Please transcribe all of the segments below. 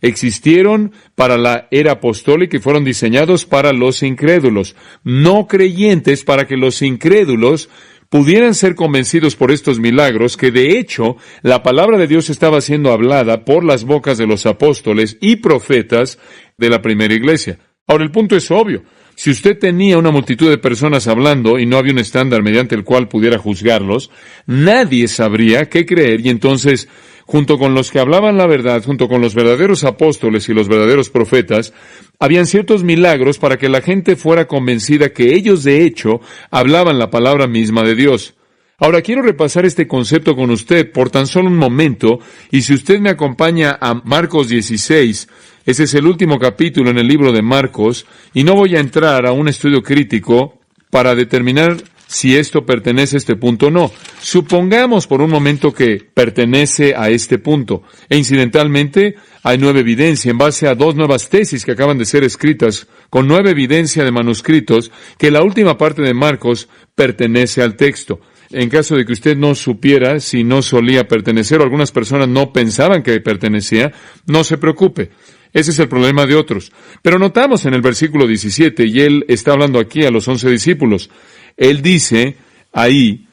Existieron para la era apostólica y fueron diseñados para los incrédulos, no creyentes, para que los incrédulos pudieran ser convencidos por estos milagros, que de hecho la palabra de Dios estaba siendo hablada por las bocas de los apóstoles y profetas de la primera iglesia. Ahora, el punto es obvio. Si usted tenía una multitud de personas hablando y no había un estándar mediante el cual pudiera juzgarlos, nadie sabría qué creer, y entonces, junto con los que hablaban la verdad, junto con los verdaderos apóstoles y los verdaderos profetas, habían ciertos milagros para que la gente fuera convencida que ellos de hecho hablaban la palabra misma de Dios. Ahora quiero repasar este concepto con usted por tan solo un momento, y si usted me acompaña a Marcos 16, ese es el último capítulo en el libro de Marcos, y no voy a entrar a un estudio crítico para determinar si esto pertenece a este punto o no. Supongamos por un momento que pertenece a este punto. E incidentalmente, hay nueva evidencia en base a 2 nuevas tesis que acaban de ser escritas, con nueva evidencia de manuscritos, que la última parte de Marcos pertenece al texto. En caso de que usted no supiera si no solía pertenecer o algunas personas no pensaban que pertenecía, no se preocupe. Ese es el problema de otros. Pero notamos en el versículo 17, y él está hablando aquí a los 11 discípulos. Él dice ahí,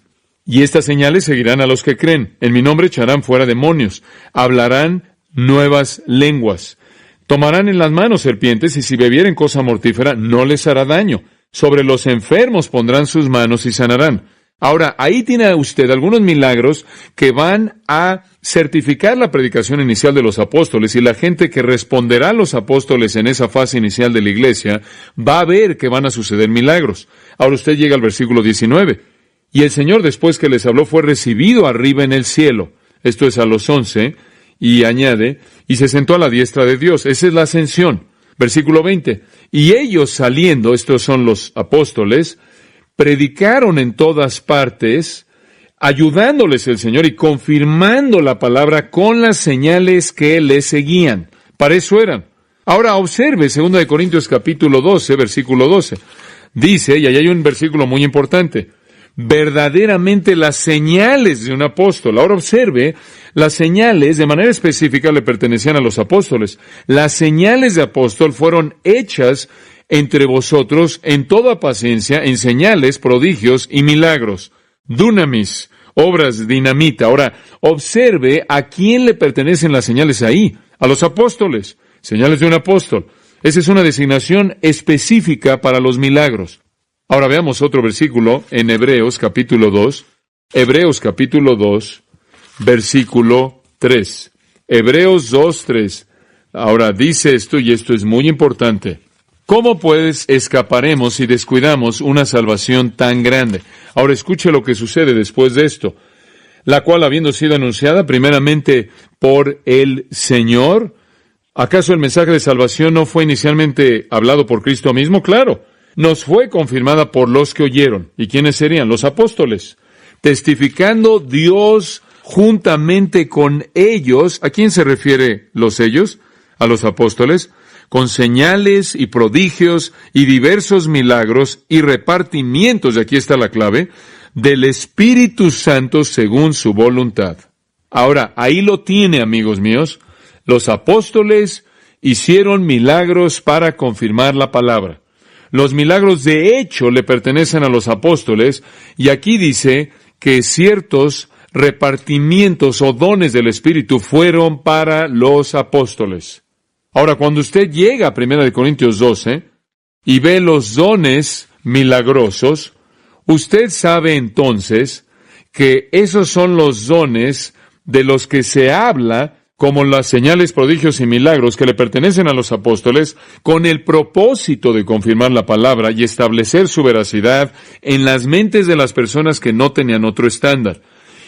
y estas señales seguirán a los que creen. En mi nombre echarán fuera demonios. Hablarán nuevas lenguas. Tomarán en las manos serpientes, y si bebieren cosa mortífera, no les hará daño. Sobre los enfermos pondrán sus manos y sanarán. Ahora, ahí tiene usted algunos milagros que van a certificar la predicación inicial de los apóstoles, y la gente que responderá a los apóstoles en esa fase inicial de la iglesia va a ver que van a suceder milagros. Ahora usted llega al versículo 19. Y el Señor, después que les habló, fue recibido arriba en el cielo. Esto es a los 11, y añade, y se sentó a la diestra de Dios. Esa es la ascensión. Versículo 20. Y ellos saliendo, estos son los apóstoles, predicaron en todas partes, ayudándoles el Señor y confirmando la palabra con las señales que les seguían. Para eso eran. Ahora observe 2 Corintios capítulo 12, versículo 12. Dice, y ahí hay un versículo muy importante, verdaderamente las señales de un apóstol. Ahora observe, las señales de manera específica le pertenecían a los apóstoles. Las señales de apóstol fueron hechas entre vosotros en toda paciencia, en señales, prodigios y milagros. Dunamis, obras dinamita. Ahora, observe a quién le pertenecen las señales ahí. A los apóstoles. Señales de un apóstol. Esa es una designación específica para los milagros. Ahora veamos otro versículo en Hebreos capítulo 2. Hebreos capítulo 2, versículo 3. Hebreos 2, 3. Ahora dice esto, y esto es muy importante. ¿Cómo pues escaparemos si descuidamos una salvación tan grande? Ahora escuche lo que sucede después de esto. La cual, habiendo sido anunciada primeramente por el Señor, ¿acaso el mensaje de salvación no fue inicialmente hablado por Cristo mismo? Claro, nos fue confirmada por los que oyeron. ¿Y quiénes serían? Los apóstoles. Testificando Dios juntamente con ellos. ¿A quién se refiere los ellos? A los apóstoles. Con señales y prodigios y diversos milagros y repartimientos, y aquí está la clave, del Espíritu Santo según su voluntad. Ahora, ahí lo tiene, amigos míos. Los apóstoles hicieron milagros para confirmar la palabra. Los milagros de hecho le pertenecen a los apóstoles, y aquí dice que ciertos repartimientos o dones del Espíritu fueron para los apóstoles. Ahora, cuando usted llega a 1 Corintios 12 y ve los dones milagrosos, usted sabe entonces que esos son los dones de los que se habla como las señales, prodigios y milagros que le pertenecen a los apóstoles con el propósito de confirmar la palabra y establecer su veracidad en las mentes de las personas que no tenían otro estándar.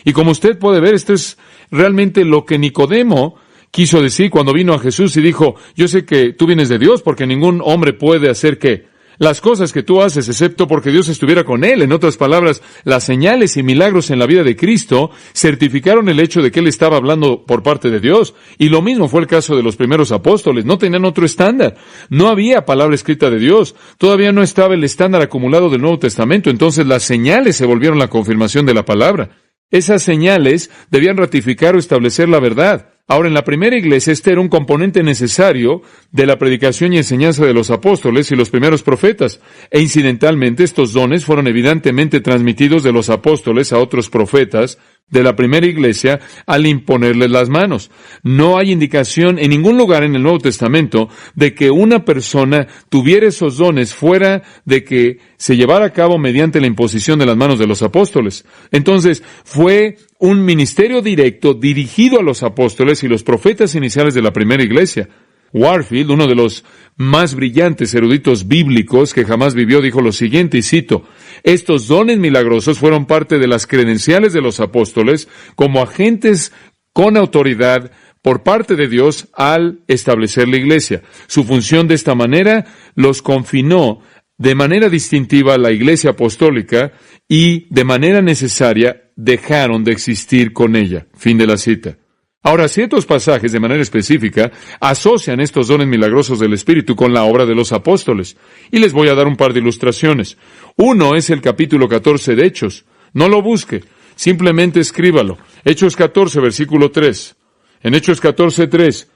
Y como usted puede ver, esto es realmente lo que Nicodemo quiso decir cuando vino a Jesús y dijo, yo sé que tú vienes de Dios porque ningún hombre puede hacer ¿qué? Las cosas que tú haces excepto porque Dios estuviera con él. En otras palabras, las señales y milagros en la vida de Cristo certificaron el hecho de que él estaba hablando por parte de Dios. Y lo mismo fue el caso de los primeros apóstoles. No tenían otro estándar. No había palabra escrita de Dios. Todavía no estaba el estándar acumulado del Nuevo Testamento. Entonces las señales se volvieron la confirmación de la palabra. Esas señales debían ratificar o establecer la verdad. Ahora, en la primera iglesia, este era un componente necesario de la predicación y enseñanza de los apóstoles y los primeros profetas. E incidentalmente, estos dones fueron evidentemente transmitidos de los apóstoles a otros profetas de la primera iglesia al imponerles las manos. No hay indicación en ningún lugar en el Nuevo Testamento de que una persona tuviera esos dones fuera de que se llevara a cabo mediante la imposición de las manos de los apóstoles. Entonces, fue un ministerio directo dirigido a los apóstoles y los profetas iniciales de la primera iglesia. Warfield, uno de los más brillantes eruditos bíblicos que jamás vivió, dijo lo siguiente, y cito: estos dones milagrosos fueron parte de las credenciales de los apóstoles como agentes con autoridad por parte de Dios al establecer la iglesia. Su función de esta manera los confinó de manera distintiva a la iglesia apostólica y de manera necesaria dejaron de existir con ella. Fin de la cita. Ahora, ciertos pasajes de manera específica asocian estos dones milagrosos del Espíritu con la obra de los apóstoles. Y les voy a dar un par de ilustraciones. Uno es el capítulo 14 de Hechos. No lo busque, simplemente escríbalo. Hechos 14, versículo 3. En Hechos 14, 3.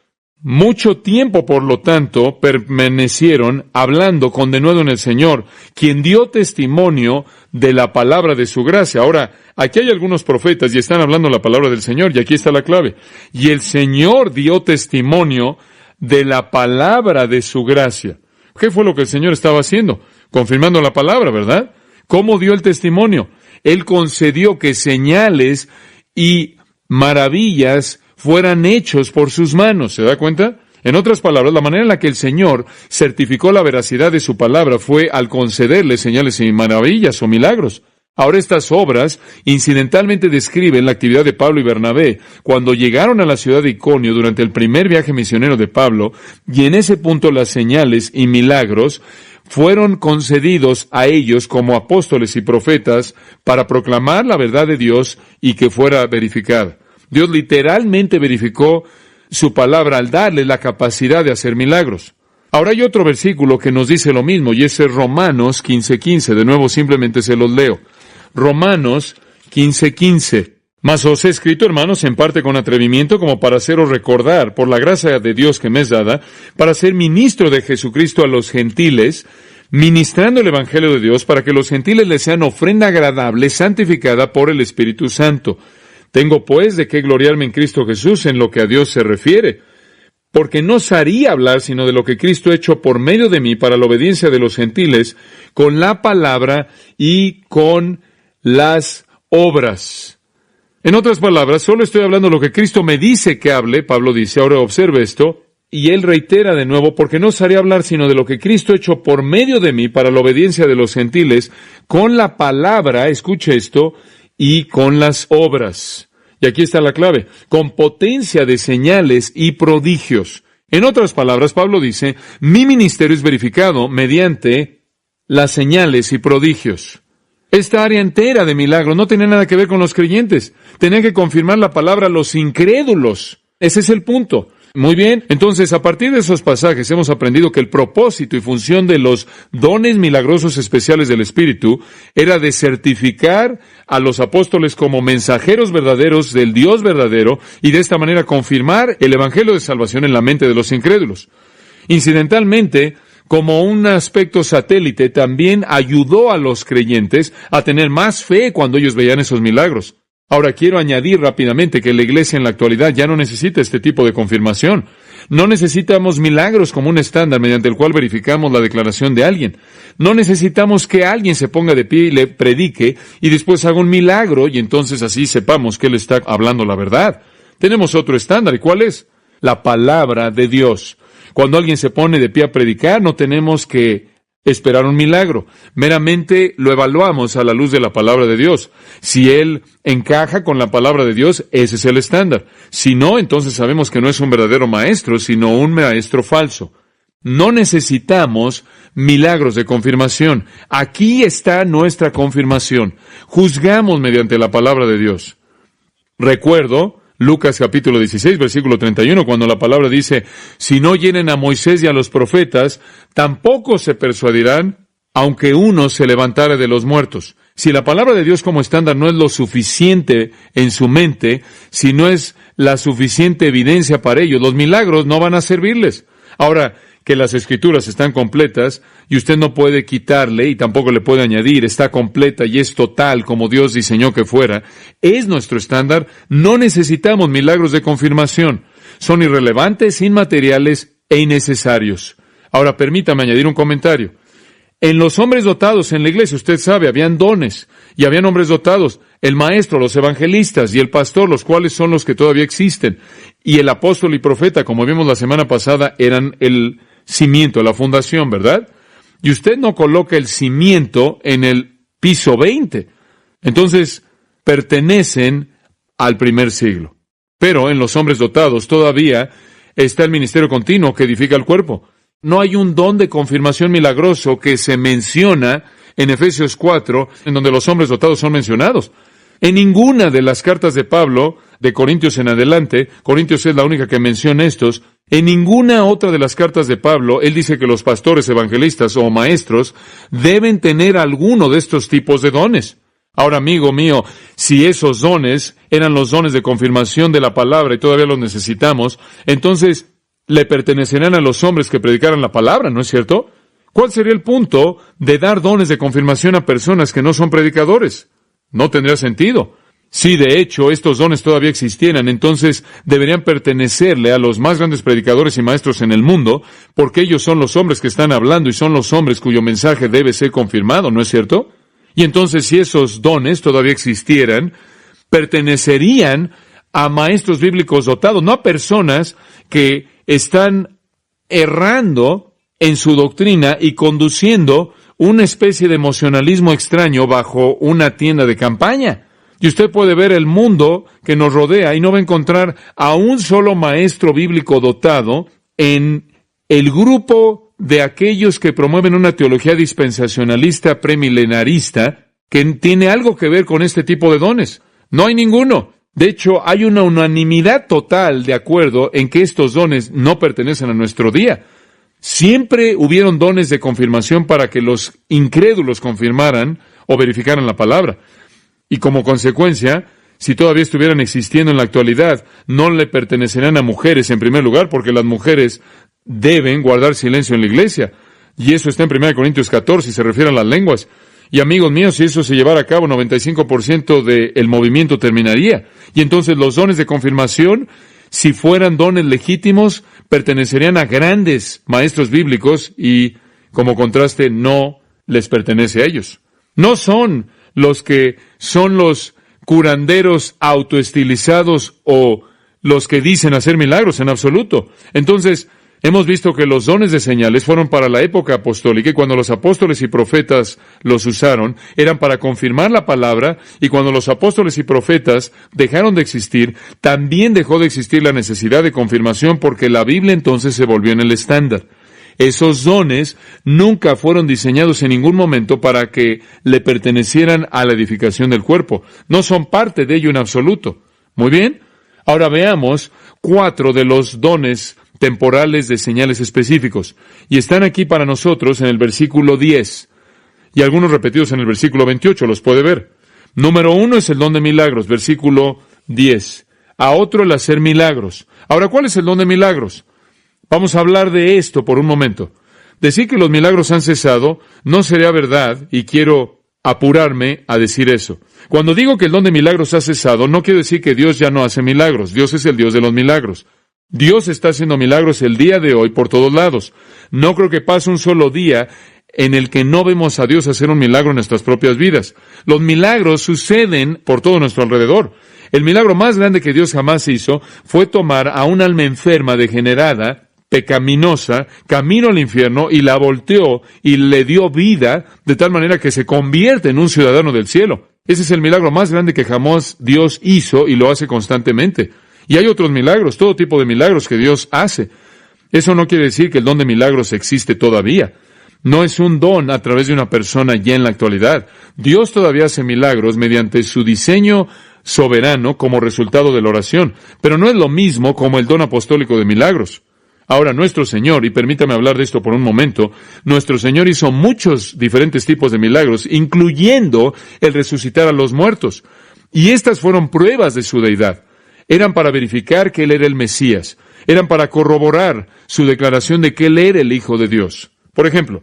Mucho tiempo, por lo tanto, permanecieron hablando con denuedo en el Señor, quien dio testimonio de la palabra de su gracia. Ahora, aquí hay algunos profetas y están hablando la palabra del Señor, y aquí está la clave. Y el Señor dio testimonio de la palabra de su gracia. ¿Qué fue lo que el Señor estaba haciendo? Confirmando la palabra, ¿verdad? ¿Cómo dio el testimonio? Él concedió que señales y maravillas fueran hechos por sus manos. ¿Se da cuenta? En otras palabras, la manera en la que el Señor certificó la veracidad de su palabra fue al concederle señales y maravillas o milagros. Ahora, estas obras incidentalmente describen la actividad de Pablo y Bernabé cuando llegaron a la ciudad de Iconio durante el primer viaje misionero de Pablo, y en ese punto las señales y milagros fueron concedidos a ellos como apóstoles y profetas para proclamar la verdad de Dios y que fuera verificada. Dios literalmente verificó su palabra al darle la capacidad de hacer milagros. Ahora hay otro versículo que nos dice lo mismo, y ese es Romanos 15:15. De nuevo, simplemente se los leo. Romanos 15:15. Mas os he escrito, hermanos, en parte con atrevimiento, como para haceros recordar, por la gracia de Dios que me es dada, para ser ministro de Jesucristo a los gentiles, ministrando el Evangelio de Dios, para que los gentiles les sean ofrenda agradable, santificada por el Espíritu Santo. Tengo, pues, de qué gloriarme en Cristo Jesús en lo que a Dios se refiere, porque no osaría hablar sino de lo que Cristo ha hecho por medio de mí para la obediencia de los gentiles, con la palabra y con las obras. En otras palabras, solo estoy hablando lo que Cristo me dice que hable. Pablo dice, ahora observe esto, y él reitera de nuevo, porque no osaría hablar sino de lo que Cristo ha hecho por medio de mí para la obediencia de los gentiles, con la palabra, escuche esto, y con las obras. Y aquí está la clave, con potencia de señales y prodigios. En otras palabras, Pablo dice, mi ministerio es verificado mediante las señales y prodigios. Esta área entera de milagros no tenía nada que ver con los creyentes. Tenían que confirmar la palabra a los incrédulos. Ese es el punto. Muy bien, entonces a partir de esos pasajes hemos aprendido que el propósito y función de los dones milagrosos especiales del Espíritu era de certificar a los apóstoles como mensajeros verdaderos del Dios verdadero y de esta manera confirmar el Evangelio de salvación en la mente de los incrédulos. Incidentalmente, como un aspecto satélite, también ayudó a los creyentes a tener más fe cuando ellos veían esos milagros. Ahora, quiero añadir rápidamente que la iglesia en la actualidad ya no necesita este tipo de confirmación. No necesitamos milagros como un estándar mediante el cual verificamos la declaración de alguien. No necesitamos que alguien se ponga de pie y le predique y después haga un milagro y entonces así sepamos que él está hablando la verdad. Tenemos otro estándar. ¿Y cuál es? La palabra de Dios. Cuando alguien se pone de pie a predicar, no tenemos que esperar un milagro. Meramente lo evaluamos a la luz de la palabra de Dios. Si él encaja con la palabra de Dios, ese es el estándar. Si no, entonces sabemos que no es un verdadero maestro, sino un maestro falso. No necesitamos milagros de confirmación. Aquí está nuestra confirmación. Juzgamos mediante la palabra de Dios. Recuerdo Lucas capítulo 16, versículo 31, cuando la palabra dice, si no oyeren a Moisés y a los profetas, tampoco se persuadirán, aunque uno se levantare de los muertos. Si la palabra de Dios como estándar no es lo suficiente en su mente, si no es la suficiente evidencia para ellos, los milagros no van a servirles. Ahora, que las Escrituras están completas y usted no puede quitarle y tampoco le puede añadir, está completa y es total como Dios diseñó que fuera, es nuestro estándar, no necesitamos milagros de confirmación. Son irrelevantes, inmateriales e innecesarios. Ahora, permítame añadir un comentario. En los hombres dotados en la iglesia, usted sabe, habían dones, y habían hombres dotados, el maestro, los evangelistas y el pastor, los cuales son los que todavía existen, y el apóstol y profeta, como vimos la semana pasada, eran el cimiento, la fundación, ¿verdad? Y usted no coloca el cimiento en el piso 20. Entonces, pertenecen al primer siglo. Pero en los hombres dotados todavía está el ministerio continuo que edifica el cuerpo. No hay un don de confirmación milagroso que se menciona en Efesios 4, en donde los hombres dotados son mencionados. En ninguna de las cartas de Pablo, de Corintios en adelante, Corintios es la única que menciona estos, en ninguna otra de las cartas de Pablo, él dice que los pastores, evangelistas o maestros deben tener alguno de estos tipos de dones. Ahora, amigo mío, si esos dones eran los dones de confirmación de la palabra y todavía los necesitamos, entonces le pertenecerán a los hombres que predicaran la palabra, ¿no es cierto? ¿Cuál sería el punto de dar dones de confirmación a personas que no son predicadores? No tendría sentido. Si de hecho estos dones todavía existieran, entonces deberían pertenecerle a los más grandes predicadores y maestros en el mundo, porque ellos son los hombres que están hablando y son los hombres cuyo mensaje debe ser confirmado, ¿no es cierto? Y entonces si esos dones todavía existieran, pertenecerían a maestros bíblicos dotados, no a personas que están errando en su doctrina y conduciendo una especie de emocionalismo extraño bajo una tienda de campaña. Y usted puede ver el mundo que nos rodea y no va a encontrar a un solo maestro bíblico dotado en el grupo de aquellos que promueven una teología dispensacionalista premilenarista que tiene algo que ver con este tipo de dones. No hay ninguno. De hecho, hay una unanimidad total de acuerdo en que estos dones no pertenecen a nuestro día. Siempre hubieron dones de confirmación para que los incrédulos confirmaran o verificaran la palabra. Y como consecuencia, si todavía estuvieran existiendo en la actualidad, no le pertenecerán a mujeres en primer lugar, porque las mujeres deben guardar silencio en la iglesia. Y eso está en 1 Corintios 14, y se refiere a las lenguas. Y amigos míos, si eso se llevara a cabo, 95% del movimiento terminaría. Y entonces los dones de confirmación, si fueran dones legítimos, pertenecerían a grandes maestros bíblicos y, como contraste, no les pertenece a ellos. No son los que son los curanderos autoestilizados o los que dicen hacer milagros en absoluto. Entonces, hemos visto que los dones de señales fueron para la época apostólica y cuando los apóstoles y profetas los usaron, eran para confirmar la palabra, y cuando los apóstoles y profetas dejaron de existir, también dejó de existir la necesidad de confirmación porque la Biblia entonces se volvió en el estándar. Esos dones nunca fueron diseñados en ningún momento para que le pertenecieran a la edificación del cuerpo. No son parte de ello en absoluto. Muy bien. Ahora veamos 4 de los dones temporales de señales específicos. Y están aquí para nosotros en el versículo 10. Y algunos repetidos en el versículo 28, los puede ver. Número 1 es el don de milagros, versículo 10. A otro el hacer milagros. Ahora, ¿cuál es el don de milagros? Vamos a hablar de esto por un momento. Decir que los milagros han cesado no sería verdad, y quiero apurarme a decir eso. Cuando digo que el don de milagros ha cesado, no quiero decir que Dios ya no hace milagros. Dios es el Dios de los milagros. Dios está haciendo milagros el día de hoy por todos lados. No creo que pase un solo día en el que no vemos a Dios hacer un milagro en nuestras propias vidas. Los milagros suceden por todo nuestro alrededor. El milagro más grande que Dios jamás hizo fue tomar a un alma enferma, degenerada, pecaminosa, camino al infierno, y la volteó y le dio vida de tal manera que se convierte en un ciudadano del cielo. Ese es el milagro más grande que jamás Dios hizo, y lo hace constantemente. Y hay otros milagros, todo tipo de milagros que Dios hace. Eso no quiere decir que el don de milagros existe todavía. No es un don a través de una persona ya en la actualidad. Dios todavía hace milagros mediante su diseño soberano como resultado de la oración, pero no es lo mismo como el don apostólico de milagros. Ahora, nuestro Señor, y permítame hablar de esto por un momento, nuestro Señor hizo muchos diferentes tipos de milagros, incluyendo el resucitar a los muertos. Y estas fueron pruebas de su deidad. Eran para verificar que Él era el Mesías. Eran para corroborar su declaración de que Él era el Hijo de Dios. Por ejemplo,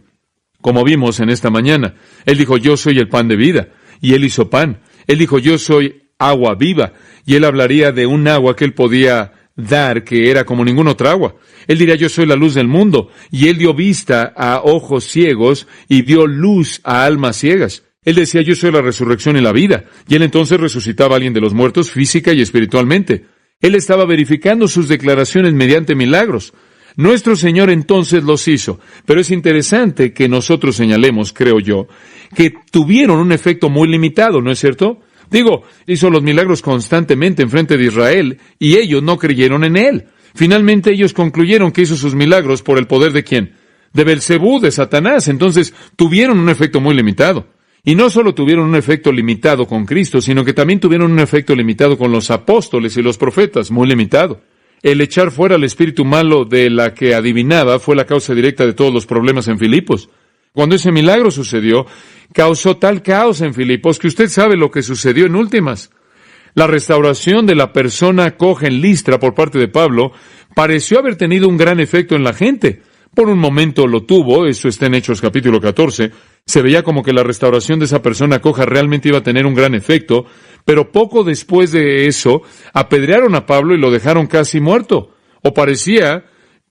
como vimos en esta mañana, Él dijo, yo soy el pan de vida, y Él hizo pan. Él dijo, yo soy agua viva, y Él hablaría de un agua que Él podía dar que era como ninguna otra agua. Él diría, yo soy la luz del mundo, y Él dio vista a ojos ciegos y dio luz a almas ciegas. Él decía, yo soy la resurrección y la vida, y Él entonces resucitaba a alguien de los muertos física y espiritualmente. Él estaba verificando sus declaraciones mediante milagros. Nuestro Señor entonces los hizo, pero es interesante que nosotros señalemos, creo yo, que tuvieron un efecto muy limitado, ¿no es cierto? Digo, hizo los milagros constantemente en frente de Israel, y ellos no creyeron en Él. Finalmente ellos concluyeron que hizo sus milagros por el poder ¿de quién? De Belcebú, de Satanás. Entonces tuvieron un efecto muy limitado. Y no solo tuvieron un efecto limitado con Cristo, sino que también tuvieron un efecto limitado con los apóstoles y los profetas, muy limitado. El echar fuera al espíritu malo de la que adivinaba fue la causa directa de todos los problemas en Filipos. Cuando ese milagro sucedió, causó tal caos en Filipos que usted sabe lo que sucedió en últimas. La restauración de la persona coja en Listra por parte de Pablo pareció haber tenido un gran efecto en la gente. Por un momento lo tuvo, eso está en Hechos capítulo 14, se veía como que la restauración de esa persona coja realmente iba a tener un gran efecto, pero poco después de eso apedrearon a Pablo y lo dejaron casi muerto, o parecía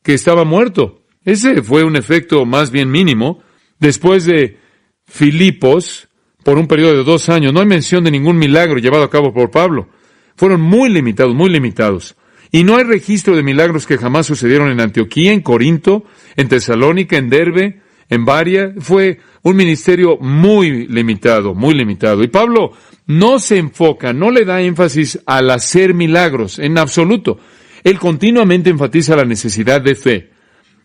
que estaba muerto. Ese fue un efecto más bien mínimo. Después de Filipos, por un periodo de 2 años, no hay mención de ningún milagro llevado a cabo por Pablo. Fueron muy limitados, muy limitados. Y no hay registro de milagros que jamás sucedieron en Antioquía, en Corinto, en Tesalónica, en Derbe, en Varia. Fue un ministerio muy limitado, muy limitado. Y Pablo no se enfoca, no le da énfasis al hacer milagros, en absoluto. Él continuamente enfatiza la necesidad de fe.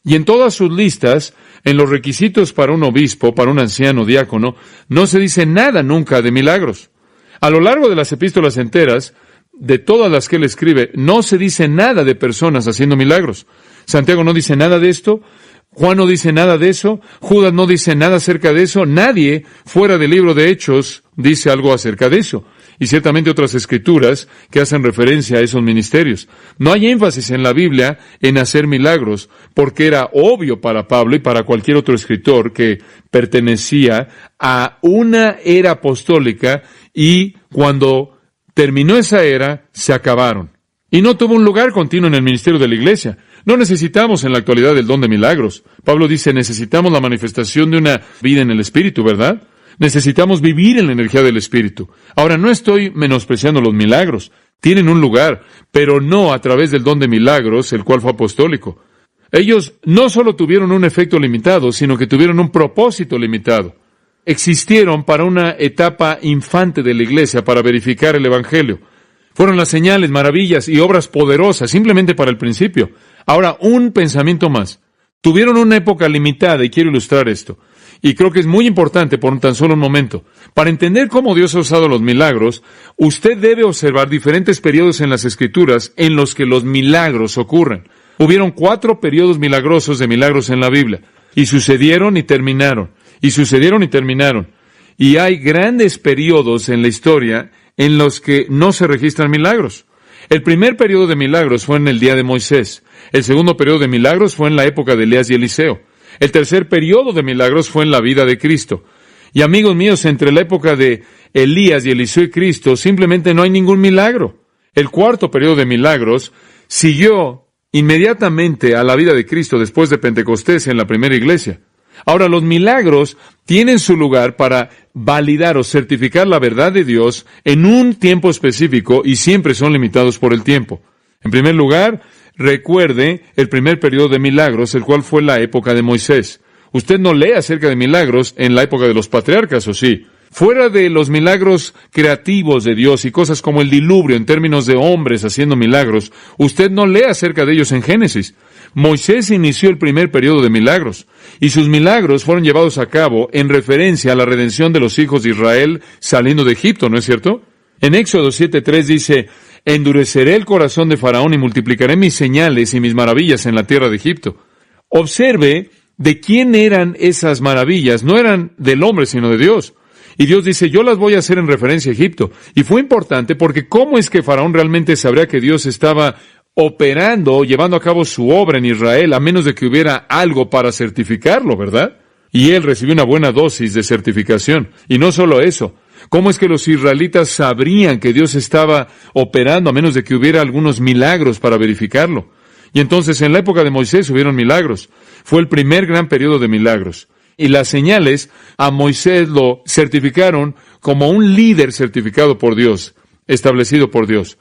Y en todas sus listas, en los requisitos para un obispo, para un anciano diácono, no se dice nada nunca de milagros. A lo largo de las epístolas enteras, de todas las que él escribe, no se dice nada de personas haciendo milagros. Santiago no dice nada de esto, Juan no dice nada de eso, Judas no dice nada acerca de eso, nadie fuera del libro de Hechos dice algo acerca de eso. Y ciertamente otras escrituras que hacen referencia a esos ministerios. No hay énfasis en la Biblia en hacer milagros, porque era obvio para Pablo y para cualquier otro escritor que pertenecía a una era apostólica, y cuando terminó esa era, se acabaron. Y no tuvo un lugar continuo en el ministerio de la iglesia. No necesitamos en la actualidad el don de milagros. Pablo dice, necesitamos la manifestación de una vida en el Espíritu, ¿verdad? Necesitamos vivir en la energía del Espíritu. Ahora, no estoy menospreciando los milagros. Tienen un lugar, pero no a través del don de milagros, el cual fue apostólico. Ellos no solo tuvieron un efecto limitado, sino que tuvieron un propósito limitado. Existieron para una etapa infante de la iglesia para verificar el Evangelio. Fueron las señales, maravillas y obras poderosas, simplemente para el principio. Ahora, un pensamiento más. Tuvieron una época limitada, y quiero ilustrar esto. Y creo que es muy importante por tan solo un momento. Para entender cómo Dios ha usado los milagros, usted debe observar diferentes periodos en las Escrituras en los que los milagros ocurren. Hubieron 4 periodos milagrosos de milagros en la Biblia. Y sucedieron y terminaron. Y sucedieron y terminaron. Y hay grandes periodos en la historia en los que no se registran milagros. El primer periodo de milagros fue en el día de Moisés. El segundo periodo de milagros fue en la época de Elías y Eliseo. El tercer periodo de milagros fue en la vida de Cristo. Y amigos míos, entre la época de Elías y Eliseo y Cristo, simplemente no hay ningún milagro. El cuarto periodo de milagros siguió inmediatamente a la vida de Cristo después de Pentecostés en la primera iglesia. Ahora, los milagros tienen su lugar para validar o certificar la verdad de Dios en un tiempo específico, y siempre son limitados por el tiempo. En primer lugar, recuerde el primer periodo de milagros, el cual fue la época de Moisés. Usted no lee acerca de milagros en la época de los patriarcas, ¿o sí? Fuera de los milagros creativos de Dios y cosas como el diluvio en términos de hombres haciendo milagros, usted no lee acerca de ellos en Génesis. Moisés inició el primer periodo de milagros, y sus milagros fueron llevados a cabo en referencia a la redención de los hijos de Israel saliendo de Egipto, ¿no es cierto? En Éxodo 7:3 dice, endureceré el corazón de Faraón y multiplicaré mis señales y mis maravillas en la tierra de Egipto. Observe de quién eran esas maravillas. No eran del hombre, sino de Dios. Y Dios dice, yo las voy a hacer en referencia a Egipto. Y fue importante porque ¿cómo es que Faraón realmente sabría que Dios estaba operando, llevando a cabo su obra en Israel, a menos de que hubiera algo para certificarlo, verdad? Y él recibió una buena dosis de certificación. Y no solo eso, ¿cómo es que los israelitas sabrían que Dios estaba operando a menos de que hubiera algunos milagros para verificarlo? Y entonces en la época de Moisés hubieron milagros. Fue el primer gran periodo de milagros. Y las señales a Moisés lo certificaron como un líder certificado por Dios, establecido por Dios.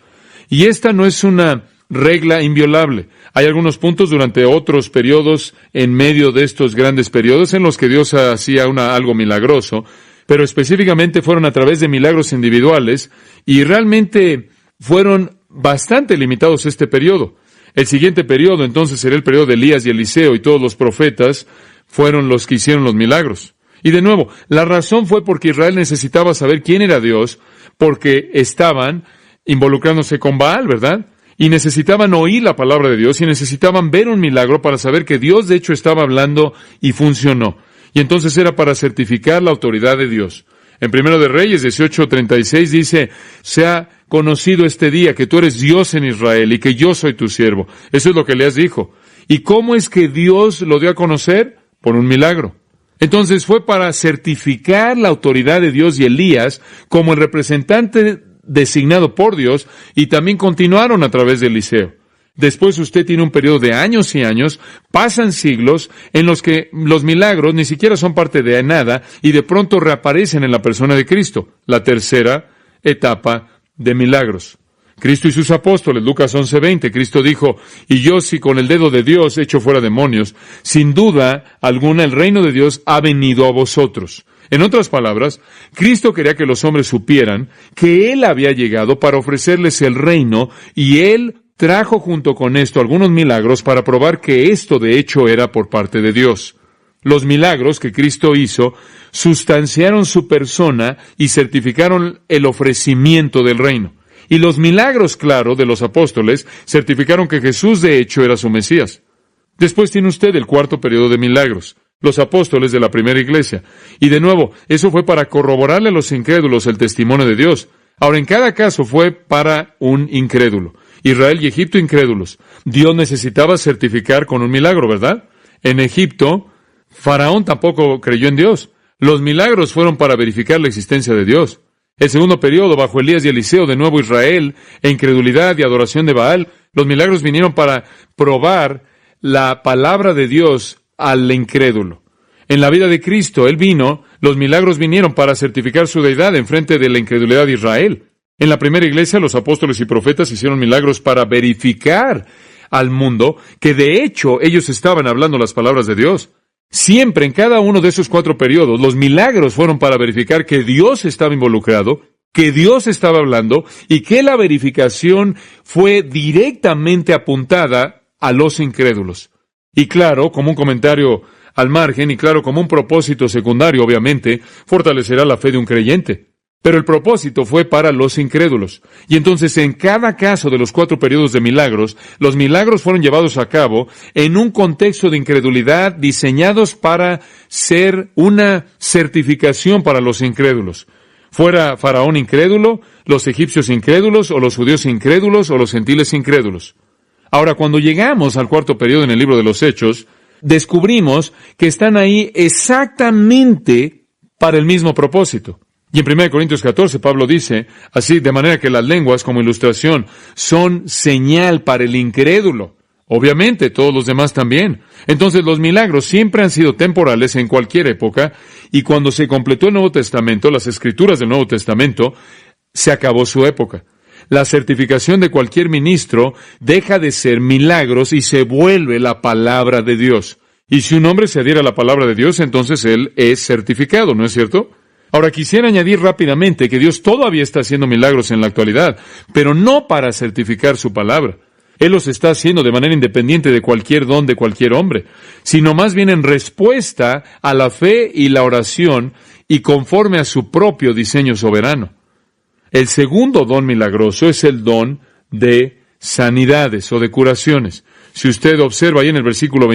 Y esta no es una regla inviolable. Hay algunos puntos durante otros periodos en medio de estos grandes periodos en los que Dios hacía algo milagroso, pero específicamente fueron a través de milagros individuales y realmente fueron bastante limitados este periodo. El siguiente periodo entonces será el periodo de Elías y Eliseo, y todos los profetas fueron los que hicieron los milagros. Y de nuevo, la razón fue porque Israel necesitaba saber quién era Dios, porque estaban involucrándose con Baal, ¿verdad? Y necesitaban oír la palabra de Dios y necesitaban ver un milagro para saber que Dios de hecho estaba hablando y funcionó. Y entonces era para certificar la autoridad de Dios. En 1 de Reyes 18:36 dice, sea conocido este día que tú eres Dios en Israel y que yo soy tu siervo. Eso es lo que Elías dijo. ¿Y cómo es que Dios lo dio a conocer? Por un milagro. Entonces fue para certificar la autoridad de Dios y Elías como el representante designado por Dios, y también continuaron a través de Eliseo. Después usted tiene un periodo de años y años, pasan siglos en los que los milagros ni siquiera son parte de nada y de pronto reaparecen en la persona de Cristo, la tercera etapa de milagros. Cristo y sus apóstoles, Lucas 11:20, Cristo dijo, y yo si con el dedo de Dios echo fuera demonios, sin duda alguna el reino de Dios ha venido a vosotros. En otras palabras, Cristo quería que los hombres supieran que Él había llegado para ofrecerles el reino, y Él trajo junto con esto algunos milagros para probar que esto de hecho era por parte de Dios. Los milagros que Cristo hizo sustanciaron su persona y certificaron el ofrecimiento del reino. Y los milagros, claro, de los apóstoles certificaron que Jesús de hecho era su Mesías. Después tiene usted el cuarto periodo de milagros, los apóstoles de la primera iglesia. Y de nuevo, eso fue para corroborarle a los incrédulos el testimonio de Dios. Ahora, en cada caso fue para un incrédulo. Israel y Egipto incrédulos. Dios necesitaba certificar con un milagro, ¿verdad? En Egipto, Faraón tampoco creyó en Dios. Los milagros fueron para verificar la existencia de Dios. El segundo periodo, bajo Elías y Eliseo, de nuevo Israel, e incredulidad y adoración de Baal, los milagros vinieron para probar la palabra de Dios al incrédulo. En la vida de Cristo, Él vino, los milagros vinieron para certificar su deidad en frente de la incredulidad de Israel. En la primera iglesia, los apóstoles y profetas hicieron milagros para verificar al mundo que de hecho ellos estaban hablando las palabras de Dios. Siempre en cada uno de esos cuatro periodos, los milagros fueron para verificar que Dios estaba involucrado, que Dios estaba hablando y que la verificación fue directamente apuntada a los incrédulos. Y claro, como un comentario al margen y claro, como un propósito secundario, obviamente, fortalecerá la fe de un creyente. Pero el propósito fue para los incrédulos. Y entonces, en cada caso de los cuatro periodos de milagros, los milagros fueron llevados a cabo en un contexto de incredulidad diseñados para ser una certificación para los incrédulos. Fuera Faraón incrédulo, los egipcios incrédulos, o los judíos incrédulos, o los gentiles incrédulos. Ahora, cuando llegamos al cuarto periodo en el libro de los Hechos, descubrimos que están ahí exactamente para el mismo propósito. Y en 1 Corintios 14, Pablo dice, así, de manera que las lenguas, como ilustración, son señal para el incrédulo. Obviamente, todos los demás también. Entonces, los milagros siempre han sido temporales en cualquier época, y cuando se completó el Nuevo Testamento, las Escrituras del Nuevo Testamento, se acabó su época. La certificación de cualquier ministro deja de ser milagros y se vuelve la palabra de Dios. Y si un hombre se adhiere a la palabra de Dios, entonces él es certificado, ¿no es cierto? Ahora, quisiera añadir rápidamente que Dios todavía está haciendo milagros en la actualidad, pero no para certificar su palabra. Él los está haciendo de manera independiente de cualquier don de cualquier hombre, sino más bien en respuesta a la fe y la oración y conforme a su propio diseño soberano. El segundo don milagroso es el don de sanidades o de curaciones. Si usted observa ahí en el versículo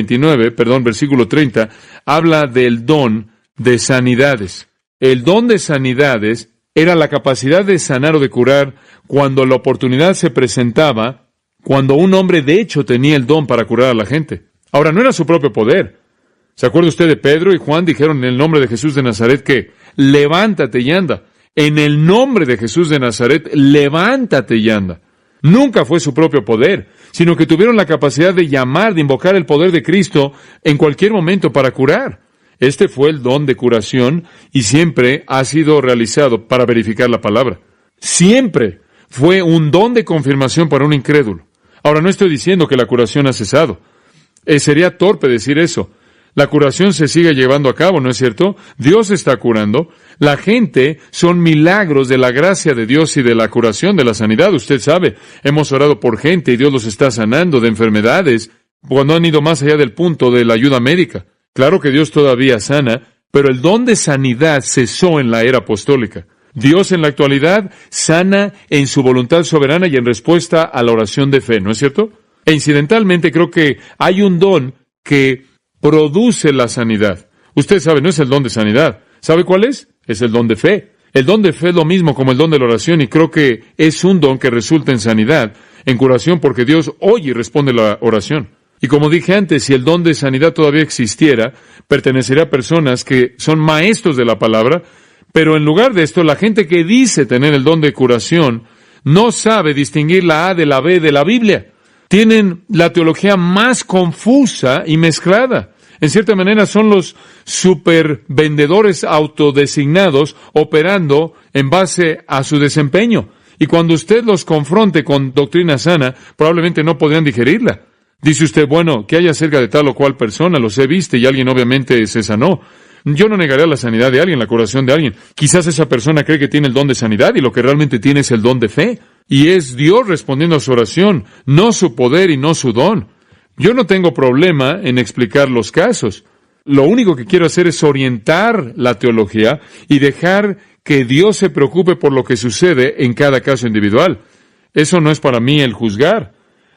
30, habla del don de sanidades. El don de sanidades era la capacidad de sanar o de curar cuando la oportunidad se presentaba, cuando un hombre de hecho tenía el don para curar a la gente. Ahora, no era su propio poder. ¿Se acuerda usted de Pedro y Juan? Dijeron en el nombre de Jesús de Nazaret que levántate y anda. En el nombre de Jesús de Nazaret, levántate y anda. Nunca fue su propio poder, sino que tuvieron la capacidad de llamar, de invocar el poder de Cristo en cualquier momento para curar. Este fue el don de curación y siempre ha sido realizado para verificar la palabra. Siempre fue un don de confirmación para un incrédulo. Ahora, no estoy diciendo que la curación ha cesado. Sería torpe decir eso. La curación se sigue llevando a cabo, ¿no es cierto? Dios está curando. La gente son milagros de la gracia de Dios y de la curación, de la sanidad. Usted sabe, hemos orado por gente y Dios los está sanando de enfermedades cuando han ido más allá del punto de la ayuda médica. Claro que Dios todavía sana, pero el don de sanidad cesó en la era apostólica. Dios en la actualidad sana en su voluntad soberana y en respuesta a la oración de fe, ¿no es cierto? E incidentalmente creo que hay un don que produce la sanidad. Usted sabe, no es el don de sanidad. ¿Sabe cuál es? Es el don de fe. El don de fe es lo mismo como el don de la oración y creo que es un don que resulta en sanidad, en curación, porque Dios oye y responde la oración. Y como dije antes, si el don de sanidad todavía existiera, pertenecería a personas que son maestros de la palabra, pero en lugar de esto, la gente que dice tener el don de curación no sabe distinguir la A de la B de la Biblia. Tienen la teología más confusa y mezclada. En cierta manera son los supervendedores autodesignados operando en base a su desempeño. Y cuando usted los confronte con doctrina sana, probablemente no podrían digerirla. Dice usted, bueno, ¿qué hay acerca de tal o cual persona? Los he visto y alguien obviamente se sanó. Yo no negaría la sanidad de alguien, la curación de alguien. Quizás esa persona cree que tiene el don de sanidad y lo que realmente tiene es el don de fe. Y es Dios respondiendo a su oración, no su poder y no su don. Yo no tengo problema en explicar los casos. Lo único que quiero hacer es orientar la teología y dejar que Dios se preocupe por lo que sucede en cada caso individual. Eso no es para mí el juzgar.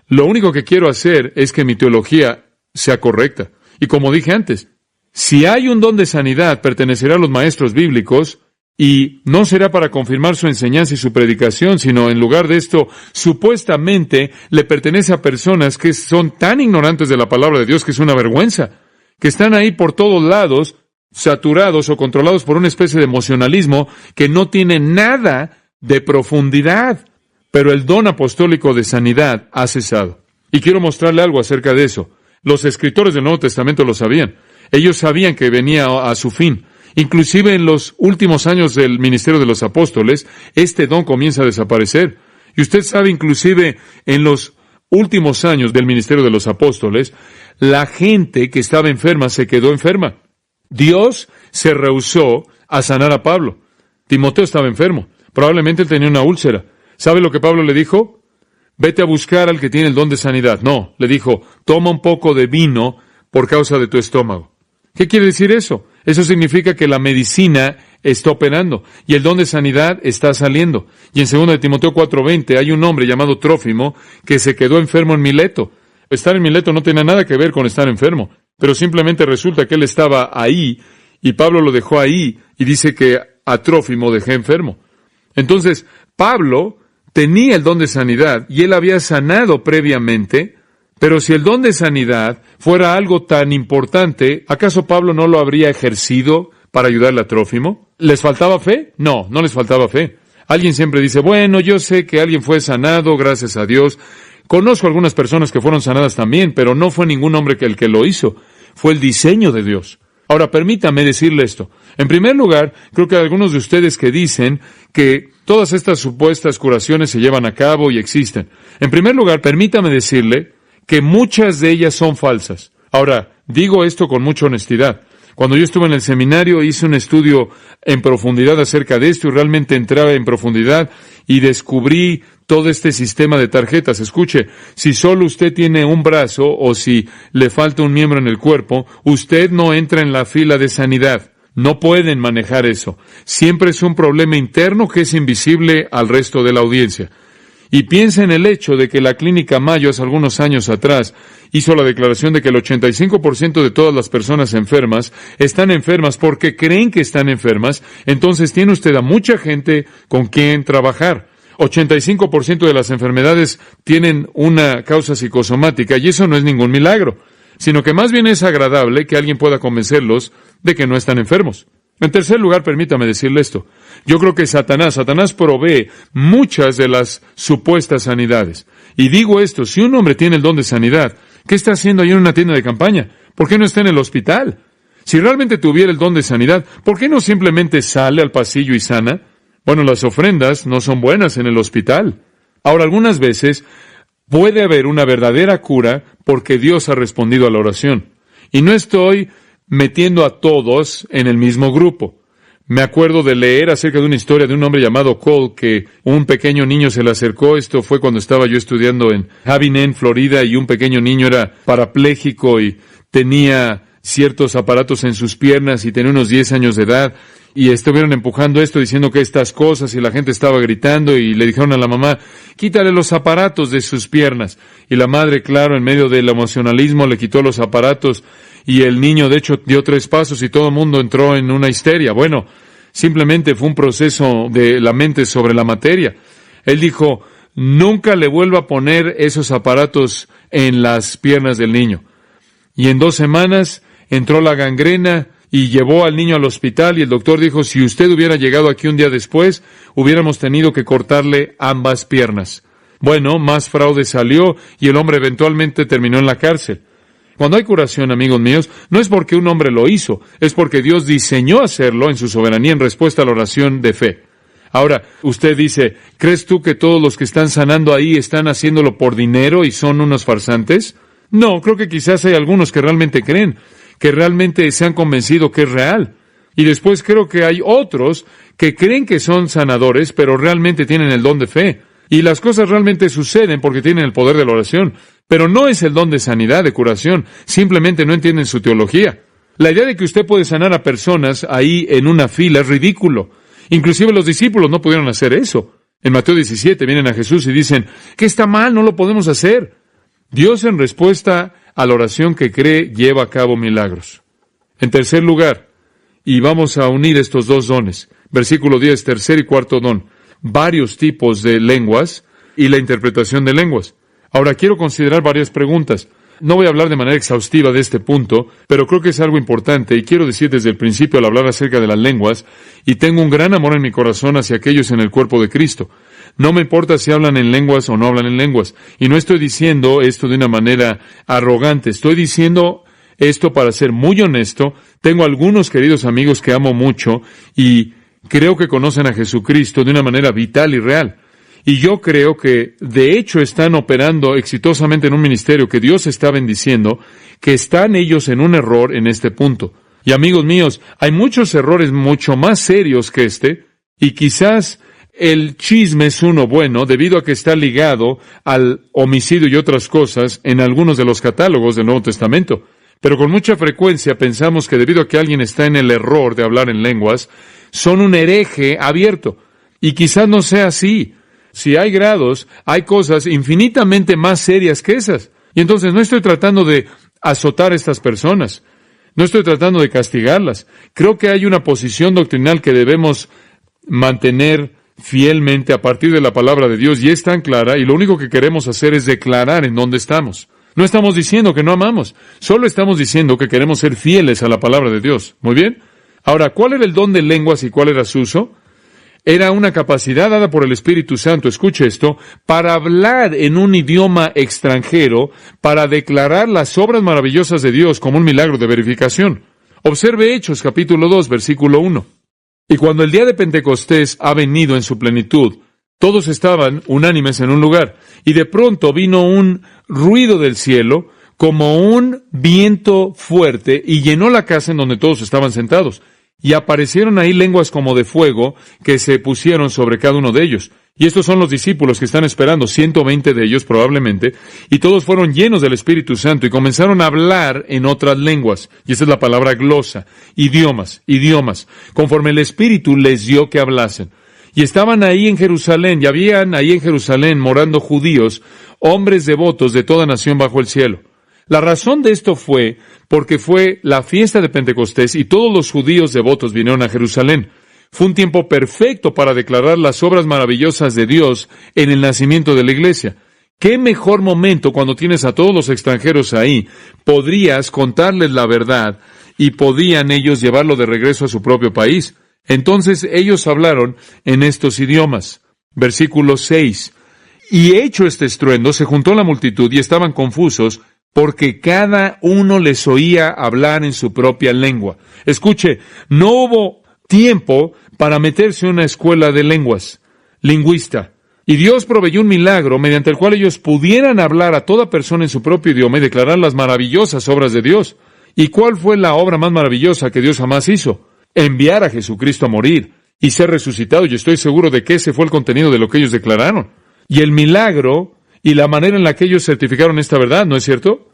Lo único que quiero hacer es que mi teología sea correcta. Y como dije antes, si hay un don de sanidad, pertenecerá a los maestros bíblicos y no será para confirmar su enseñanza y su predicación, sino en lugar de esto, supuestamente le pertenece a personas que son tan ignorantes de la palabra de Dios que es una vergüenza, que están ahí por todos lados, saturados o controlados por una especie de emocionalismo que no tiene nada de profundidad. Pero el don apostólico de sanidad ha cesado. Y quiero mostrarle algo acerca de eso. Los escritores del Nuevo Testamento lo sabían. Ellos sabían que venía a su fin. Inclusive en los últimos años del ministerio de los apóstoles, este don comienza a desaparecer. Y usted sabe, inclusive en los últimos años del ministerio de los apóstoles, la gente que estaba enferma se quedó enferma. Dios se rehusó a sanar a Pablo. Timoteo estaba enfermo. Probablemente él tenía una úlcera. ¿Sabe lo que Pablo le dijo? Vete a buscar al que tiene el don de sanidad. No, le dijo, toma un poco de vino por causa de tu estómago. ¿Qué quiere decir eso? Eso significa que la medicina está operando y el don de sanidad está saliendo. Y en 2 de Timoteo 4:20 hay un hombre llamado Trófimo que se quedó enfermo en Mileto. Estar en Mileto no tiene nada que ver con estar enfermo, pero simplemente resulta que él estaba ahí y Pablo lo dejó ahí y dice que a Trófimo dejé enfermo. Entonces, Pablo tenía el don de sanidad y él había sanado previamente. Pero si el don de sanidad fuera algo tan importante, ¿acaso Pablo no lo habría ejercido para ayudarle a Trófimo? ¿Les faltaba fe? No, no les faltaba fe. Alguien siempre dice, bueno, yo sé que alguien fue sanado, gracias a Dios. Conozco algunas personas que fueron sanadas también, pero no fue ningún hombre el que lo hizo. Fue el diseño de Dios. Ahora, permítame decirle esto. En primer lugar, creo que hay algunos de ustedes que dicen que todas estas supuestas curaciones se llevan a cabo y existen. En primer lugar, permítame decirle que muchas de ellas son falsas. Ahora, digo esto con mucha honestidad. Cuando yo estuve en el seminario hice un estudio en profundidad acerca de esto y realmente entraba en profundidad y descubrí todo este sistema de tarjetas. Escuche, si solo usted tiene un brazo o si le falta un miembro en el cuerpo, usted no entra en la fila de sanidad. No pueden manejar eso. Siempre es un problema interno que es invisible al resto de la audiencia. Y piensa en el hecho de que la Clínica Mayo hace algunos años atrás hizo la declaración de que el 85% de todas las personas enfermas están enfermas porque creen que están enfermas. Entonces tiene usted a mucha gente con quien trabajar. 85% de las enfermedades tienen una causa psicosomática y eso no es ningún milagro, sino que más bien es agradable que alguien pueda convencerlos de que no están enfermos. En tercer lugar, permítame decirle esto. Yo creo que Satanás provee muchas de las supuestas sanidades. Y digo esto, si un hombre tiene el don de sanidad, ¿qué está haciendo ahí en una tienda de campaña? ¿Por qué no está en el hospital? Si realmente tuviera el don de sanidad, ¿por qué no simplemente sale al pasillo y sana? Bueno, las ofrendas no son buenas en el hospital. Ahora, algunas veces puede haber una verdadera cura porque Dios ha respondido a la oración. Y no estoy metiendo a todos en el mismo grupo. Me acuerdo de leer acerca de una historia de un hombre llamado Cole, que un pequeño niño se le acercó. Esto fue cuando estaba yo estudiando en Havinen, Florida, y un pequeño niño era parapléjico y tenía ciertos aparatos en sus piernas y tenía unos 10 años de edad. Y estuvieron empujando esto, diciendo que estas cosas, y la gente estaba gritando, y le dijeron a la mamá, quítale los aparatos de sus piernas. Y la madre, claro, en medio del emocionalismo, le quitó los aparatos, y el niño, de hecho, dio 3 pasos, y todo el mundo entró en una histeria. Bueno, simplemente fue un proceso de la mente sobre la materia. Él dijo, nunca le vuelva a poner esos aparatos en las piernas del niño. Y en 2 semanas entró la gangrena, y llevó al niño al hospital, y el doctor dijo, si usted hubiera llegado aquí un día después, hubiéramos tenido que cortarle ambas piernas. Bueno, más fraude salió, y el hombre eventualmente terminó en la cárcel. Cuando hay curación, amigos míos, no es porque un hombre lo hizo, es porque Dios diseñó hacerlo en su soberanía en respuesta a la oración de fe. Ahora, usted dice, ¿crees tú que todos los que están sanando ahí están haciéndolo por dinero y son unos farsantes? No, creo que quizás hay algunos que realmente creen, que realmente se han convencido que es real. Y después creo que hay otros que creen que son sanadores, pero realmente tienen el don de fe. Y las cosas realmente suceden porque tienen el poder de la oración. Pero no es el don de sanidad, de curación. Simplemente no entienden su teología. La idea de que usted puede sanar a personas ahí en una fila es ridículo. Inclusive los discípulos no pudieron hacer eso. En Mateo 17 vienen a Jesús y dicen, ¿qué está mal? No lo podemos hacer. Dios, en respuesta a la oración que cree, lleva a cabo milagros. En tercer lugar, y vamos a unir estos 2 dones, versículo 10, tercer y cuarto don, varios tipos de lenguas y la interpretación de lenguas. Ahora quiero considerar varias preguntas. No voy a hablar de manera exhaustiva de este punto, pero creo que es algo importante, y quiero decir desde el principio al hablar acerca de las lenguas, y tengo un gran amor en mi corazón hacia aquellos en el cuerpo de Cristo. No me importa si hablan en lenguas o no hablan en lenguas. Y no estoy diciendo esto de una manera arrogante. Estoy diciendo esto para ser muy honesto. Tengo algunos queridos amigos que amo mucho y creo que conocen a Jesucristo de una manera vital y real. Y yo creo que de hecho están operando exitosamente en un ministerio que Dios está bendiciendo, que están ellos en un error en este punto. Y amigos míos, hay muchos errores mucho más serios que este, y quizás el chisme es uno bueno, debido a que está ligado al homicidio y otras cosas en algunos de los catálogos del Nuevo Testamento. Pero con mucha frecuencia pensamos que debido a que alguien está en el error de hablar en lenguas, son un hereje abierto. Y quizás no sea así. Si hay grados, hay cosas infinitamente más serias que esas. Y entonces no estoy tratando de azotar a estas personas. No estoy tratando de castigarlas. Creo que hay una posición doctrinal que debemos mantener fielmente a partir de la palabra de Dios, y es tan clara, y lo único que queremos hacer es declarar en dónde estamos. No estamos diciendo que no amamos, solo estamos diciendo que queremos ser fieles a la palabra de Dios. ¿Muy bien? Ahora, ¿cuál era el don de lenguas y cuál era su uso? Era una capacidad dada por el Espíritu Santo, escuche esto, para hablar en un idioma extranjero, para declarar las obras maravillosas de Dios como un milagro de verificación. Observe Hechos, capítulo 2, versículo 1. Y cuando el día de Pentecostés ha venido en su plenitud, todos estaban unánimes en un lugar, y de pronto vino un ruido del cielo, como un viento fuerte, y llenó la casa en donde todos estaban sentados. Y aparecieron ahí lenguas como de fuego, que se pusieron sobre cada uno de ellos. Y estos son los discípulos que están esperando, 120 de ellos probablemente, y todos fueron llenos del Espíritu Santo y comenzaron a hablar en otras lenguas. Y esa es la palabra glosa, idiomas, conforme el Espíritu les dio que hablasen. Y estaban ahí en Jerusalén, y habían ahí en Jerusalén morando judíos, hombres devotos de toda nación bajo el cielo. La razón de esto fue porque fue la fiesta de Pentecostés y todos los judíos devotos vinieron a Jerusalén. Fue un tiempo perfecto para declarar las obras maravillosas de Dios en el nacimiento de la iglesia. ¿Qué mejor momento cuando tienes a todos los extranjeros ahí? Podrías contarles la verdad y podían ellos llevarlo de regreso a su propio país. Entonces ellos hablaron en estos idiomas. Versículo 6. Y hecho este estruendo, se juntó la multitud y estaban confusos, porque cada uno les oía hablar en su propia lengua. Escuche, no hubo tiempo para meterse en una escuela de lenguas, lingüista. Y Dios proveyó un milagro mediante el cual ellos pudieran hablar a toda persona en su propio idioma y declarar las maravillosas obras de Dios. ¿Y cuál fue la obra más maravillosa que Dios jamás hizo? Enviar a Jesucristo a morir y ser resucitado. Y estoy seguro de que ese fue el contenido de lo que ellos declararon. Y el milagro y la manera en la que ellos certificaron esta verdad, ¿no es cierto?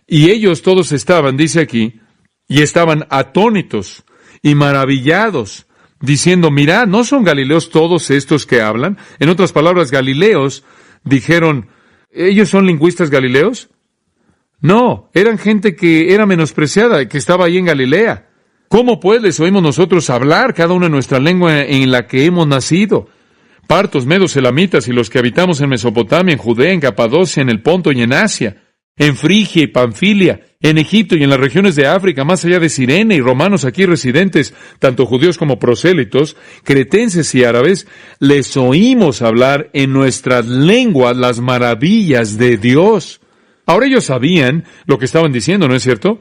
Y ellos todos estaban, dice aquí, y estaban atónitos y maravillados, diciendo, mirad, ¿no son galileos todos estos que hablan? En otras palabras, galileos dijeron, ¿ellos son lingüistas galileos? No, eran gente que era menospreciada, que estaba ahí en Galilea. ¿Cómo pues les oímos nosotros hablar cada uno en nuestra lengua en la que hemos nacido? Partos, medos, elamitas y los que habitamos en Mesopotamia, en Judea, en Capadocia, en el Ponto y en Asia, en Frigia y Panfilia, en Egipto y en las regiones de África, más allá de Cirene, y romanos aquí residentes, tanto judíos como prosélitos, cretenses y árabes, les oímos hablar en nuestras lenguas las maravillas de Dios. Ahora ellos sabían lo que estaban diciendo, ¿no es cierto?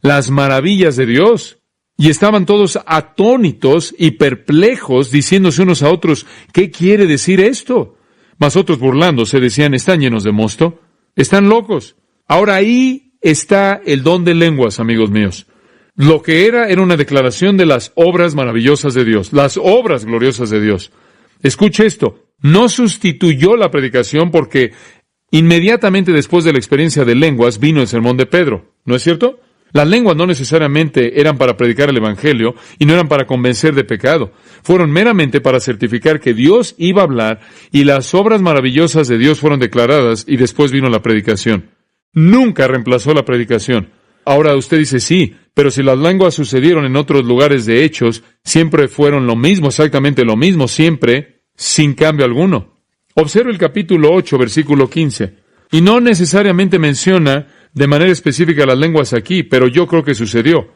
Las maravillas de Dios. Y estaban todos atónitos y perplejos, diciéndose unos a otros, ¿qué quiere decir esto? Mas otros burlándose decían, están llenos de mosto, están locos. Ahora ahí está el don de lenguas, amigos míos. Lo que era una declaración de las obras maravillosas de Dios, las obras gloriosas de Dios. Escuche esto, no sustituyó la predicación porque inmediatamente después de la experiencia de lenguas vino el sermón de Pedro, ¿no es cierto? Las lenguas no necesariamente eran para predicar el Evangelio y no eran para convencer de pecado. Fueron meramente para certificar que Dios iba a hablar y las obras maravillosas de Dios fueron declaradas y después vino la predicación. Nunca reemplazó la predicación. Ahora usted dice sí, pero si las lenguas sucedieron en otros lugares de hechos, siempre fueron lo mismo, exactamente lo mismo, siempre, sin cambio alguno. Observe el capítulo 8, versículo 15. Y no necesariamente menciona de manera específica las lenguas aquí, pero yo creo que sucedió.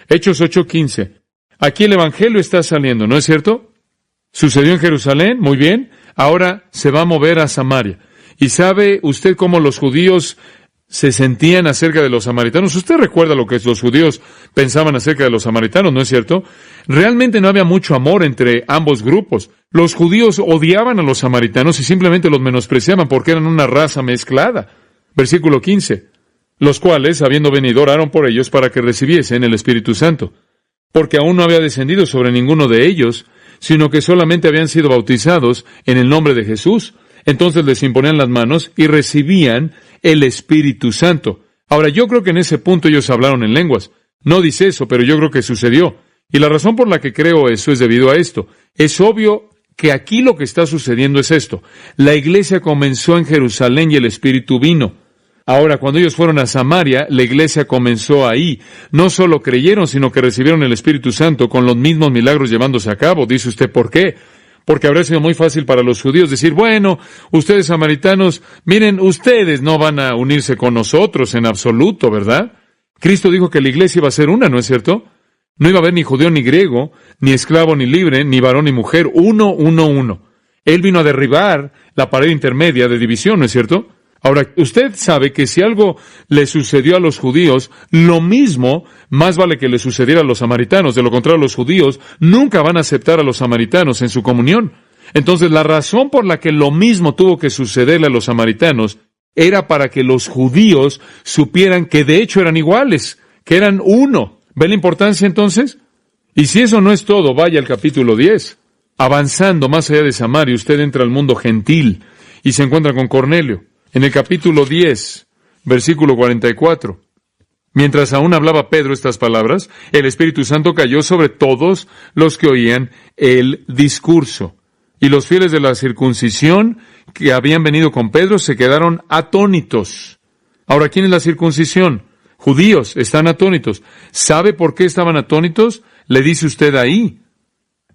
Hechos 8:15. Aquí el Evangelio está saliendo, ¿no es cierto? Sucedió en Jerusalén, muy bien. Ahora se va a mover a Samaria. ¿Y sabe usted cómo los judíos se sentían acerca de los samaritanos? Usted recuerda lo que los judíos pensaban acerca de los samaritanos, ¿no es cierto? Realmente no había mucho amor entre ambos grupos. Los judíos odiaban a los samaritanos y simplemente los menospreciaban porque eran una raza mezclada. Versículo 15. Los cuales, habiendo venido, oraron por ellos para que recibiesen el Espíritu Santo, porque aún no había descendido sobre ninguno de ellos, sino que solamente habían sido bautizados en el nombre de Jesús. Entonces les imponían las manos y recibían el Espíritu Santo. Ahora, yo creo que en ese punto ellos hablaron en lenguas. No dice eso, pero yo creo que sucedió. Y la razón por la que creo eso es debido a esto. Es obvio que aquí lo que está sucediendo es esto. La iglesia comenzó en Jerusalén y el Espíritu vino. Ahora, cuando ellos fueron a Samaria, la iglesia comenzó ahí. No solo creyeron, sino que recibieron el Espíritu Santo con los mismos milagros llevándose a cabo. Dice usted, ¿por qué? Porque habría sido muy fácil para los judíos decir, bueno, ustedes samaritanos, miren, ustedes no van a unirse con nosotros en absoluto, ¿verdad? Cristo dijo que la iglesia iba a ser una, ¿no es cierto? No iba a haber ni judío ni griego, ni esclavo ni libre, ni varón ni mujer, uno. Él vino a derribar la pared intermedia de división, ¿no es cierto? Ahora, usted sabe que si algo le sucedió a los judíos, lo mismo más vale que le sucediera a los samaritanos. De lo contrario, los judíos nunca van a aceptar a los samaritanos en su comunión. Entonces, la razón por la que lo mismo tuvo que sucederle a los samaritanos era para que los judíos supieran que de hecho eran iguales, que eran uno. ¿Ve la importancia entonces? Y si eso no es todo, vaya al capítulo 10. Avanzando más allá de Samaria, usted entra al mundo gentil y se encuentra con Cornelio. En el capítulo 10, versículo 44, mientras aún hablaba Pedro estas palabras, el Espíritu Santo cayó sobre todos los que oían el discurso. Y los fieles de la circuncisión que habían venido con Pedro se quedaron atónitos. Ahora, ¿quién es la circuncisión? Judíos están atónitos. ¿Sabe por qué estaban atónitos? Le dice usted ahí,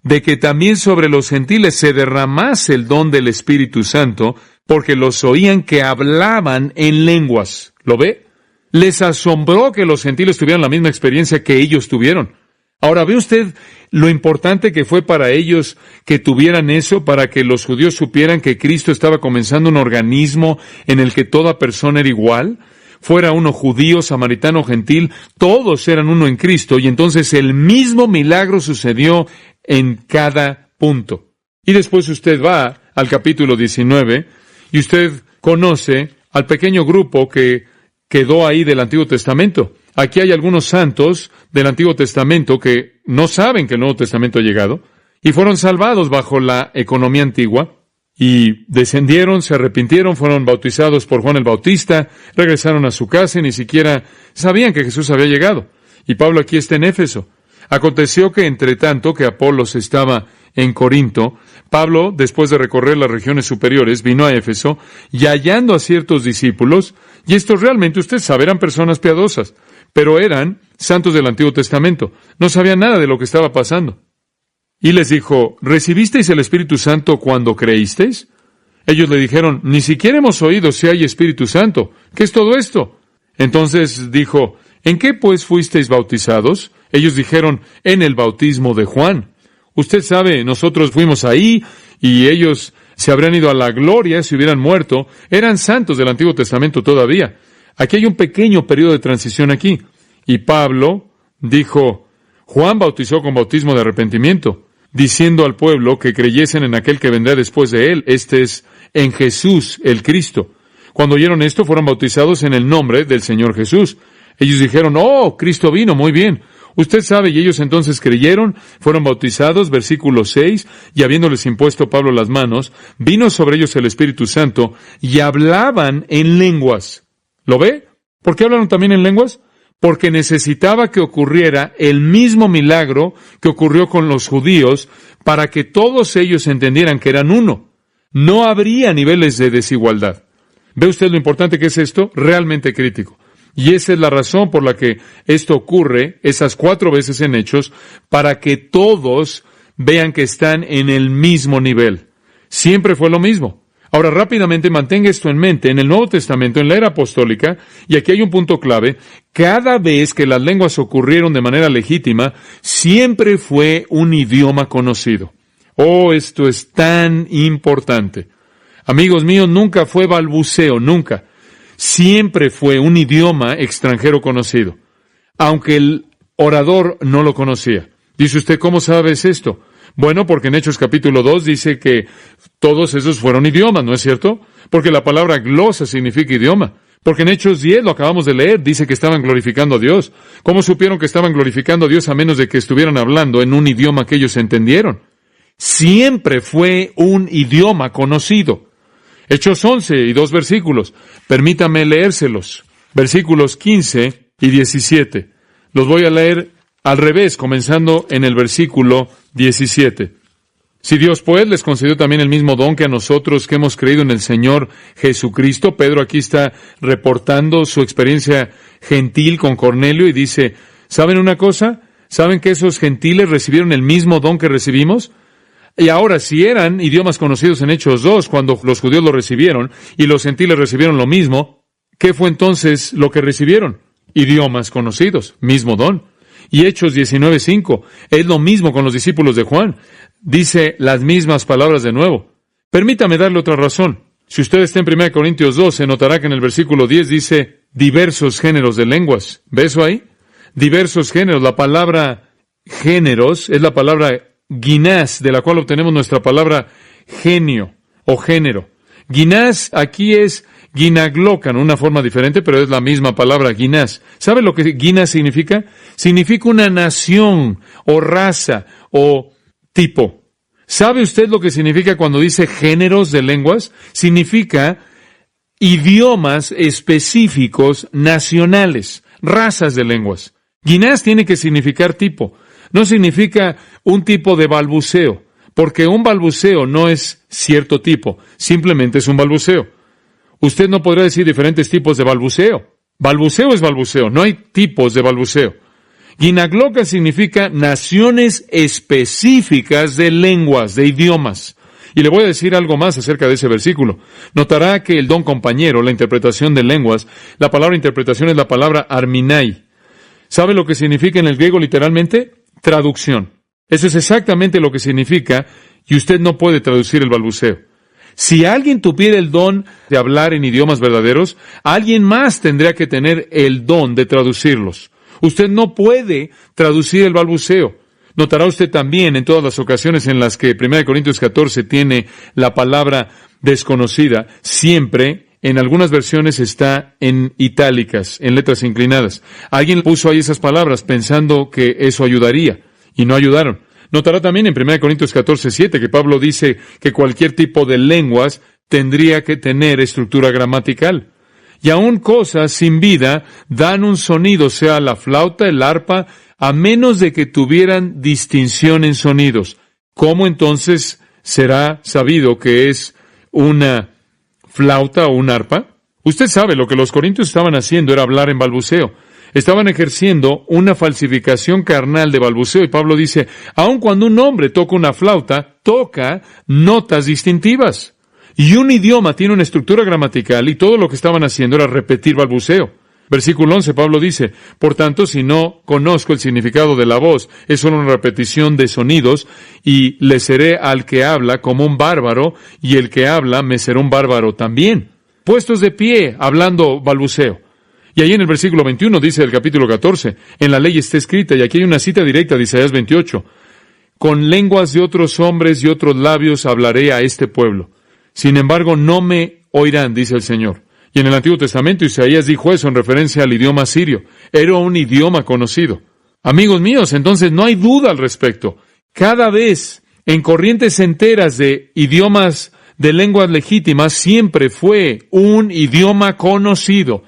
de que también sobre los gentiles se derramase el don del Espíritu Santo, porque los oían que hablaban en lenguas. ¿Lo ve? Les asombró que los gentiles tuvieran la misma experiencia que ellos tuvieron. Ahora, ¿ve usted lo importante que fue para ellos que tuvieran eso, para que los judíos supieran que Cristo estaba comenzando un organismo en el que toda persona era igual? Fuera uno judío, samaritano, gentil, todos eran uno en Cristo, y entonces el mismo milagro sucedió en cada punto. Y después usted va al capítulo 19, y usted conoce al pequeño grupo que quedó ahí del Antiguo Testamento. Aquí hay algunos santos del Antiguo Testamento que no saben que el Nuevo Testamento ha llegado y fueron salvados bajo la economía antigua y descendieron, se arrepintieron, fueron bautizados por Juan el Bautista, regresaron a su casa y ni siquiera sabían que Jesús había llegado. Y Pablo aquí está en Éfeso. Aconteció que entre tanto que Apolos estaba en Corinto, Pablo, después de recorrer las regiones superiores, vino a Éfeso y hallando a ciertos discípulos, y estos realmente, usted sabe, eran personas piadosas, pero eran santos del Antiguo Testamento. No sabían nada de lo que estaba pasando. Y les dijo, ¿recibisteis el Espíritu Santo cuando creísteis? Ellos le dijeron, ni siquiera hemos oído si hay Espíritu Santo. ¿Qué es todo esto? Entonces dijo, ¿en qué pues fuisteis bautizados? Ellos dijeron, en el bautismo de Juan. Usted sabe, nosotros fuimos ahí y ellos se habrían ido a la gloria si hubieran muerto. Eran santos del Antiguo Testamento todavía. Aquí hay un pequeño periodo de transición aquí. Y Pablo dijo, Juan bautizó con bautismo de arrepentimiento, diciendo al pueblo que creyesen en aquel que vendrá después de él, este es, en Jesús, el Cristo. Cuando oyeron esto, fueron bautizados en el nombre del Señor Jesús. Ellos dijeron, oh, Cristo vino, muy bien. Usted sabe, y ellos entonces creyeron, fueron bautizados, versículo 6, y habiéndoles impuesto Pablo las manos, vino sobre ellos el Espíritu Santo, y hablaban en lenguas. ¿Lo ve? ¿Por qué hablaron también en lenguas? Porque necesitaba que ocurriera el mismo milagro que ocurrió con los judíos, para que todos ellos entendieran que eran uno. No habría niveles de desigualdad. ¿Ve usted lo importante que es esto? Realmente crítico. Y esa es la razón por la que esto ocurre esas 4 veces en Hechos, para que todos vean que están en el mismo nivel. Siempre fue lo mismo. Ahora, rápidamente mantenga esto en mente. En el Nuevo Testamento, en la era apostólica, y aquí hay un punto clave, cada vez que las lenguas ocurrieron de manera legítima, siempre fue un idioma conocido. Oh, esto es tan importante. Amigos míos, nunca fue balbuceo, nunca. Siempre fue un idioma extranjero conocido, aunque el orador no lo conocía. Dice usted, ¿cómo sabes esto? Bueno, porque en Hechos capítulo 2 dice que todos esos fueron idiomas, ¿no es cierto? Porque la palabra glosa significa idioma. Porque en Hechos 10, lo acabamos de leer, dice que estaban glorificando a Dios. ¿Cómo supieron que estaban glorificando a Dios a menos de que estuvieran hablando en un idioma que ellos entendieron? Siempre fue un idioma conocido. Hechos 11 y 2 versículos. Permítame leérselos. Versículos 15 y 17. Los voy a leer al revés, comenzando en el versículo 17. Si Dios pues les concedió también el mismo don que a nosotros que hemos creído en el Señor Jesucristo. Pedro aquí está reportando su experiencia gentil con Cornelio y dice, ¿saben una cosa? ¿Saben que esos gentiles recibieron el mismo don que recibimos? Y ahora, si eran idiomas conocidos en Hechos 2, cuando los judíos lo recibieron, y los gentiles recibieron lo mismo, ¿qué fue entonces lo que recibieron? Idiomas conocidos, mismo don. Y Hechos 19:5, es lo mismo con los discípulos de Juan. Dice las mismas palabras de nuevo. Permítame darle otra razón. Si usted está en 1 Corintios 2, se notará que en el versículo 10 dice diversos géneros de lenguas. ¿Ve eso ahí? Diversos géneros. La palabra géneros es la palabra ginás, de la cual obtenemos nuestra palabra genio o género. Ginás aquí es ginaglocan, una forma diferente, pero es la misma palabra ginás. ¿Sabe lo que ginás significa? Significa una nación o raza o tipo. ¿Sabe usted lo que significa cuando dice géneros de lenguas? Significa idiomas específicos nacionales, razas de lenguas. Ginás tiene que significar tipo. No significa un tipo de balbuceo, Porque un balbuceo no es cierto tipo, simplemente es un balbuceo. Usted no podrá decir diferentes tipos de balbuceo. Balbuceo es balbuceo, no hay tipos de balbuceo. Ginagloca significa naciones específicas de lenguas, de idiomas. Y le voy a decir algo más acerca de ese versículo. Notará que el don compañero, la interpretación de lenguas, la palabra interpretación es la palabra arminai. ¿Sabe lo que significa en el griego literalmente? Traducción. Eso es exactamente lo que significa, y usted no puede traducir el balbuceo. Si alguien tuviera el don de hablar en idiomas verdaderos, alguien más tendría que tener el don de traducirlos. Usted no puede traducir el balbuceo. Notará usted también en todas las ocasiones en las que 1 Corintios 14 tiene la palabra desconocida, siempre en algunas versiones está en itálicas, en letras inclinadas. Alguien puso ahí esas palabras pensando que eso ayudaría, y no ayudaron. Notará también en 1 Corintios 14:7 que Pablo dice que cualquier tipo de lenguas tendría que tener estructura gramatical. Y aún cosas sin vida dan un sonido, sea la flauta, el arpa, a menos de que tuvieran distinción en sonidos. ¿Cómo entonces será sabido que es una flauta o un arpa? Usted sabe, lo que los corintios estaban haciendo era hablar en balbuceo. Estaban ejerciendo una falsificación carnal de balbuceo. Y Pablo dice, aun cuando un hombre toca una flauta, toca notas distintivas. Y un idioma tiene una estructura gramatical y todo lo que estaban haciendo era repetir balbuceo. Versículo 11, Pablo dice, por tanto, si no conozco el significado de la voz, es solo una repetición de sonidos, y le seré al que habla como un bárbaro, y el que habla me será un bárbaro también. Puestos de pie, hablando balbuceo. Y ahí en el versículo 21 dice del capítulo 14, en la ley está escrita, y aquí hay una cita directa de Isaías 28, con lenguas de otros hombres y otros labios hablaré a este pueblo. Sin embargo, no me oirán, dice el Señor. Y en el Antiguo Testamento Isaías dijo eso en referencia al idioma sirio. Era un idioma conocido. Amigos míos, entonces no hay duda al respecto. Cada vez en corrientes enteras de idiomas de lenguas legítimas siempre fue un idioma conocido.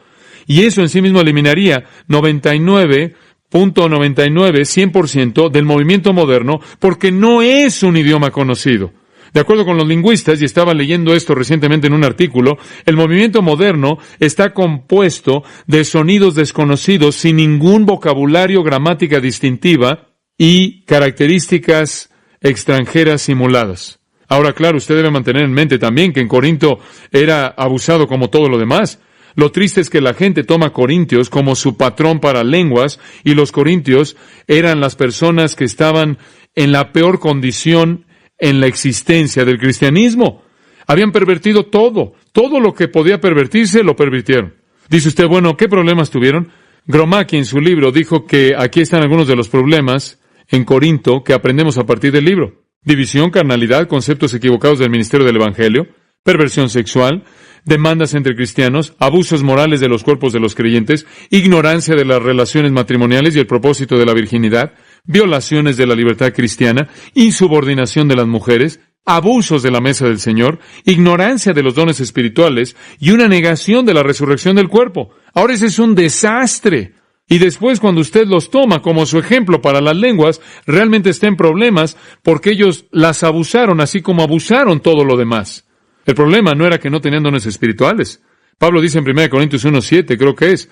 Y eso en sí mismo eliminaría 100% del movimiento moderno, porque no es un idioma conocido. De acuerdo con los lingüistas, y estaba leyendo esto recientemente en un artículo, el movimiento moderno está compuesto de sonidos desconocidos sin ningún vocabulario, gramática distintiva y características extranjeras simuladas. Ahora, claro, usted debe mantener en mente también que en Corinto era abusado como todo lo demás. Lo triste es que la gente toma corintios como su patrón para lenguas, y los corintios eran las personas que estaban en la peor condición en la existencia del cristianismo. Habían pervertido todo lo que podía pervertirse lo pervirtieron. Dice usted, bueno, ¿qué problemas tuvieron? Gromacki en su libro dijo que aquí están algunos de los problemas en Corinto que aprendemos a partir del libro. División, carnalidad, conceptos equivocados del ministerio del Evangelio, perversión sexual, demandas entre cristianos, abusos morales de los cuerpos de los creyentes, ignorancia de las relaciones matrimoniales y el propósito de la virginidad, violaciones de la libertad cristiana, insubordinación de las mujeres, abusos de la mesa del Señor, ignorancia de los dones espirituales y una negación de la resurrección del cuerpo. Ahora ese es un desastre. Y después, cuando usted los toma como su ejemplo para las lenguas, realmente está en problemas porque ellos las abusaron así como abusaron todo lo demás. El problema no era que no tenían dones espirituales. Pablo dice en 1 Corintios 1:7, creo que es,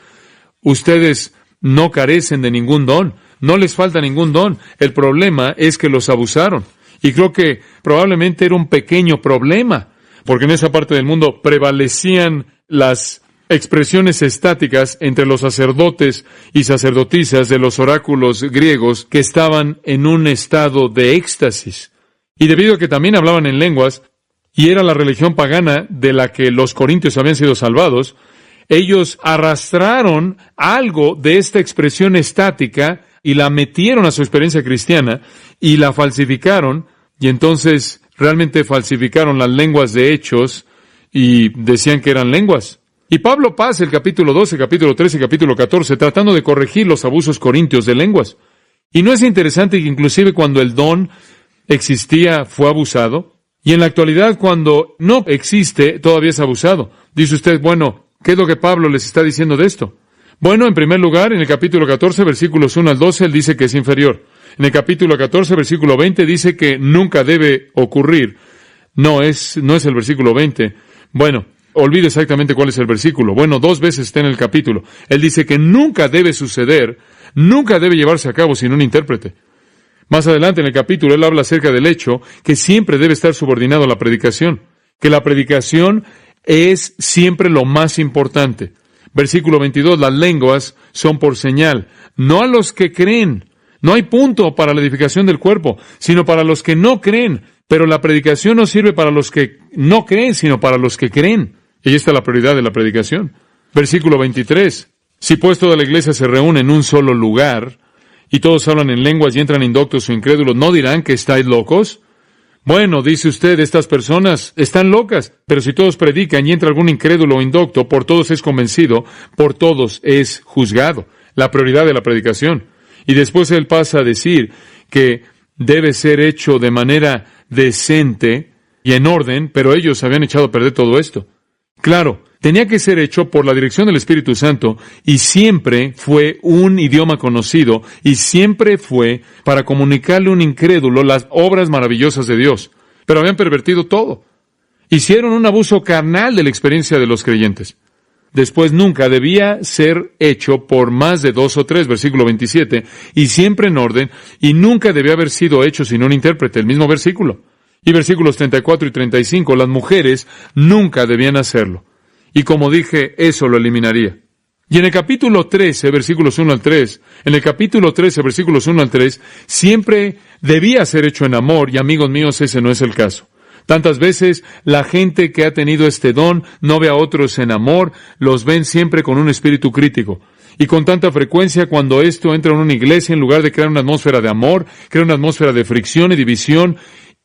ustedes no carecen de ningún don, no les falta ningún don. El problema es que los abusaron. Y creo que probablemente era un pequeño problema, porque en esa parte del mundo prevalecían las expresiones estáticas entre los sacerdotes y sacerdotisas de los oráculos griegos que estaban en un estado de éxtasis. Y debido a que también hablaban en lenguas, y era la religión pagana de la que los corintios habían sido salvados, ellos arrastraron algo de esta expresión estática y la metieron a su experiencia cristiana y la falsificaron, y entonces realmente falsificaron las lenguas de Hechos y decían que eran lenguas. Y Pablo pasa el capítulo 12, capítulo 13 y capítulo 14 tratando de corregir los abusos corintios de lenguas. Y no es interesante que inclusive cuando el don existía fue abusado, y en la actualidad cuando no existe todavía es abusado. Dice usted, bueno, ¿qué es lo que Pablo les está diciendo de esto? Bueno, en primer lugar, en el capítulo 14, versículos 1 al 12, él dice que es inferior. En el capítulo 14, versículo 20, dice que nunca debe ocurrir. No es el versículo 20. Bueno, olvido exactamente cuál es el versículo. Bueno, 2 veces está en el capítulo. Él dice que nunca debe suceder, nunca debe llevarse a cabo sin un intérprete. Más adelante en el capítulo, él habla acerca del hecho que siempre debe estar subordinado a la predicación, que la predicación es siempre lo más importante. Versículo 22, las lenguas son por señal, no a los que creen. No hay punto para la edificación del cuerpo, sino para los que no creen. Pero la predicación no sirve para los que no creen, sino para los que creen. Y ahí está la prioridad de la predicación. Versículo 23, si pues toda la iglesia se reúne en un solo lugar, y todos hablan en lenguas y entran indoctos o incrédulos, ¿no dirán que estáis locos? Bueno, dice usted, estas personas están locas, pero si todos predican y entra algún incrédulo o indocto, por todos es convencido, por todos es juzgado. La prioridad de la predicación. Y después él pasa a decir que debe ser hecho de manera decente y en orden, pero ellos habían echado a perder todo esto. Claro, tenía que ser hecho por la dirección del Espíritu Santo y siempre fue un idioma conocido y siempre fue para comunicarle a un incrédulo las obras maravillosas de Dios. Pero habían pervertido todo. Hicieron un abuso carnal de la experiencia de los creyentes. Después nunca debía ser hecho por más de 2 o 3, versículo 27, y siempre en orden, y nunca debía haber sido hecho sin un intérprete, el mismo versículo. Y versículos 34 y 35, las mujeres nunca debían hacerlo. Y como dije, eso lo eliminaría. Y en el capítulo 13, versículos 1 al 3, en el capítulo 13, versículos 1 al 3, siempre debía ser hecho en amor, y amigos míos, ese no es el caso. Tantas veces la gente que ha tenido este don no ve a otros en amor, los ven siempre con un espíritu crítico. Y con tanta frecuencia cuando esto entra en una iglesia, en lugar de crear una atmósfera de amor, crea una atmósfera de fricción y división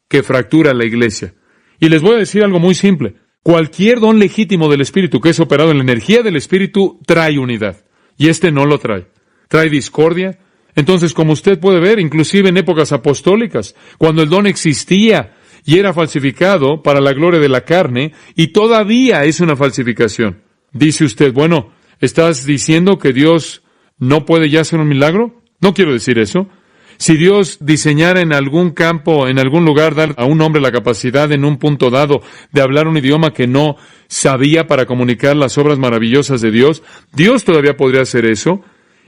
que fractura la iglesia. Y les voy a decir algo muy simple. Cualquier don legítimo del Espíritu que es operado en la energía del Espíritu trae unidad. Y este no lo trae. Trae discordia. Entonces, como usted puede ver, inclusive en épocas apostólicas, cuando el don existía y era falsificado para la gloria de la carne, y todavía es una falsificación. Dice usted, bueno, ¿estás diciendo que Dios no puede ya hacer un milagro? No quiero decir eso. Si Dios diseñara en algún campo, en algún lugar, dar a un hombre la capacidad en un punto dado de hablar un idioma que no sabía para comunicar las obras maravillosas de Dios, Dios todavía podría hacer eso,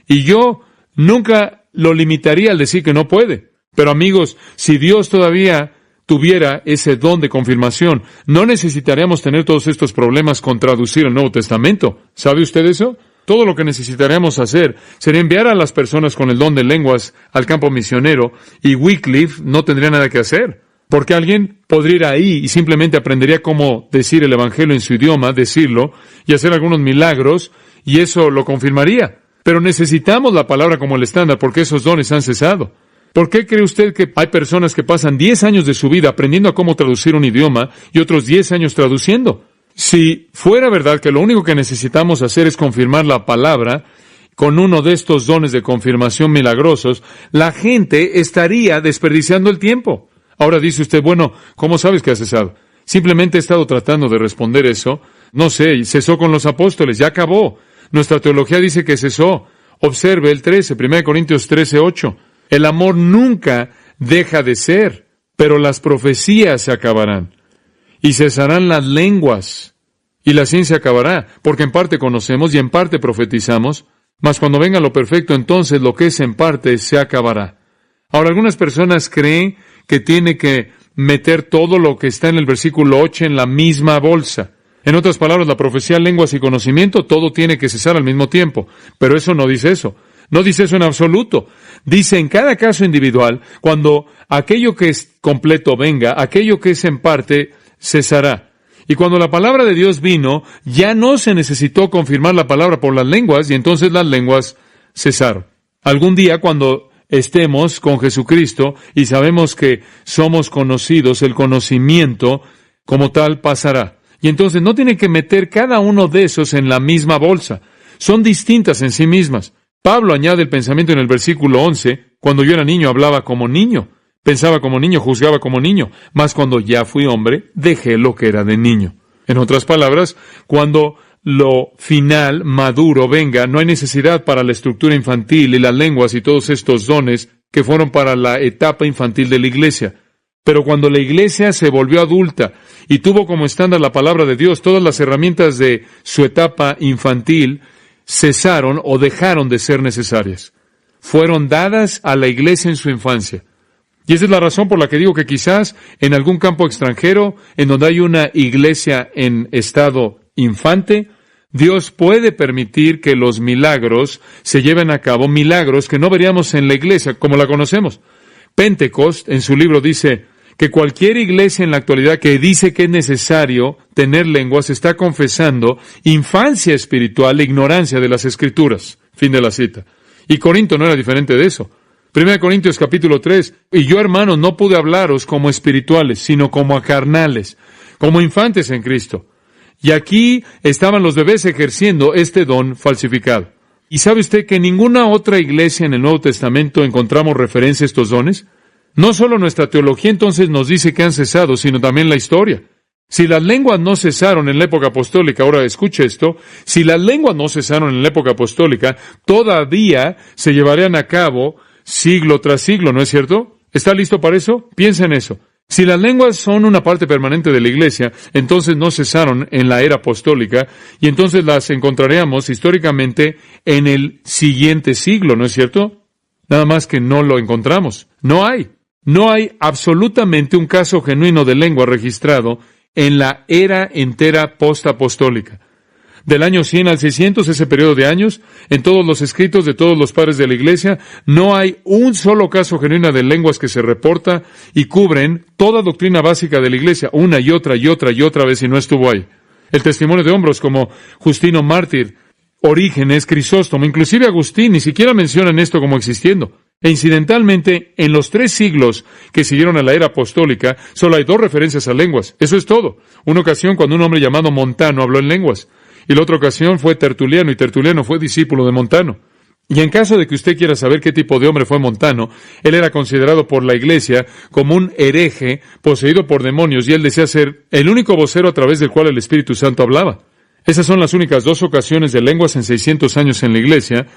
y yo nunca lo limitaría al decir que no puede. Pero amigos, si Dios todavía tuviera ese don de confirmación, no necesitaríamos tener todos estos problemas con traducir el Nuevo Testamento. ¿Sabe usted eso? Todo lo que necesitaríamos hacer sería enviar a las personas con el don de lenguas al campo misionero y Wycliffe no tendría nada que hacer. Porque alguien podría ir ahí y simplemente aprendería cómo decir el Evangelio en su idioma, decirlo y hacer algunos milagros y eso lo confirmaría. Pero necesitamos la palabra como el estándar porque esos dones han cesado. ¿Por qué cree usted que hay personas que pasan 10 años de su vida aprendiendo a cómo traducir un idioma y otros 10 años traduciendo? Si fuera verdad que lo único que necesitamos hacer es confirmar la palabra con uno de estos dones de confirmación milagrosos, la gente estaría desperdiciando el tiempo. Ahora dice usted, bueno, ¿cómo sabes que ha cesado? Simplemente he estado tratando de responder eso. No sé, cesó con los apóstoles, ya acabó. Nuestra teología dice que cesó. Observe el 13, 1 Corintios 13:8. El amor nunca deja de ser, pero las profecías se acabarán. Y cesarán las lenguas, y la ciencia acabará, porque en parte conocemos y en parte profetizamos, mas cuando venga lo perfecto, entonces lo que es en parte se acabará. Ahora, algunas personas creen que tiene que meter todo lo que está en el versículo 8 en la misma bolsa. En otras palabras, la profecía, lenguas y conocimiento, todo tiene que cesar al mismo tiempo. Pero eso no dice eso. No dice eso en absoluto. Dice en cada caso individual, cuando aquello que es completo venga, aquello que es en parte cesará. Y cuando la palabra de Dios vino, ya no se necesitó confirmar la palabra por las lenguas, y entonces las lenguas cesaron. Algún día, cuando estemos con Jesucristo y sabemos que somos conocidos, el conocimiento como tal pasará. Y entonces no tiene que meter cada uno de esos en la misma bolsa. Son distintas en sí mismas. Pablo añade el pensamiento en el versículo 11, cuando yo era niño hablaba como niño, pensaba como niño, juzgaba como niño, mas cuando ya fui hombre, dejé lo que era de niño. En otras palabras, cuando lo final, maduro, venga, no hay necesidad para la estructura infantil y las lenguas y todos estos dones que fueron para la etapa infantil de la iglesia. Pero cuando la iglesia se volvió adulta y tuvo como estándar la palabra de Dios, todas las herramientas de su etapa infantil cesaron o dejaron de ser necesarias. Fueron dadas a la iglesia en su infancia. Y esa es la razón por la que digo que quizás en algún campo extranjero, en donde hay una iglesia en estado infante, Dios puede permitir que los milagros se lleven a cabo, milagros que no veríamos en la iglesia como la conocemos. Pentecost, en su libro, dice que cualquier iglesia en la actualidad que dice que es necesario tener lenguas está confesando infancia espiritual e ignorancia de las Escrituras. Fin de la cita. Y Corinto no era diferente de eso. 1 Corintios capítulo 3, y yo, hermanos, no pude hablaros como espirituales, sino como a carnales, como infantes en Cristo. Y aquí estaban los bebés ejerciendo este don falsificado. ¿Y sabe usted que en ninguna otra iglesia en el Nuevo Testamento encontramos referencia a estos dones? No solo nuestra teología entonces nos dice que han cesado, sino también la historia. Si las lenguas no cesaron en la época apostólica, ahora escuche esto, si las lenguas no cesaron en la época apostólica, todavía se llevarían a cabo siglo tras siglo, ¿no es cierto? ¿Está listo para eso? Piensa en eso. Si las lenguas son una parte permanente de la iglesia, entonces no cesaron en la era apostólica, y entonces las encontraríamos históricamente en el siguiente siglo, ¿no es cierto? Nada más que no lo encontramos. No hay absolutamente un caso genuino de lengua registrado en la era entera postapostólica. Del año 100 al 600, ese periodo de años, en todos los escritos de todos los padres de la iglesia, no hay un solo caso genuino de lenguas que se reporta y cubren toda doctrina básica de la iglesia, una y otra y otra y otra vez, y no estuvo ahí. El testimonio de hombres como Justino Mártir, Orígenes, Crisóstomo, inclusive Agustín, ni siquiera mencionan esto como existiendo. E incidentalmente, en los 3 siglos que siguieron a la era apostólica, solo hay 2 referencias a lenguas. Eso es todo. Una ocasión cuando un hombre llamado Montano habló en lenguas. Y la otra ocasión fue Tertuliano, y Tertuliano fue discípulo de Montano. Y en caso de que usted quiera saber qué tipo de hombre fue Montano, él era considerado por la iglesia como un hereje poseído por demonios, y él decía ser el único vocero a través del cual el Espíritu Santo hablaba. Esas son las únicas 2 ocasiones de lenguas en 600 años en la iglesia,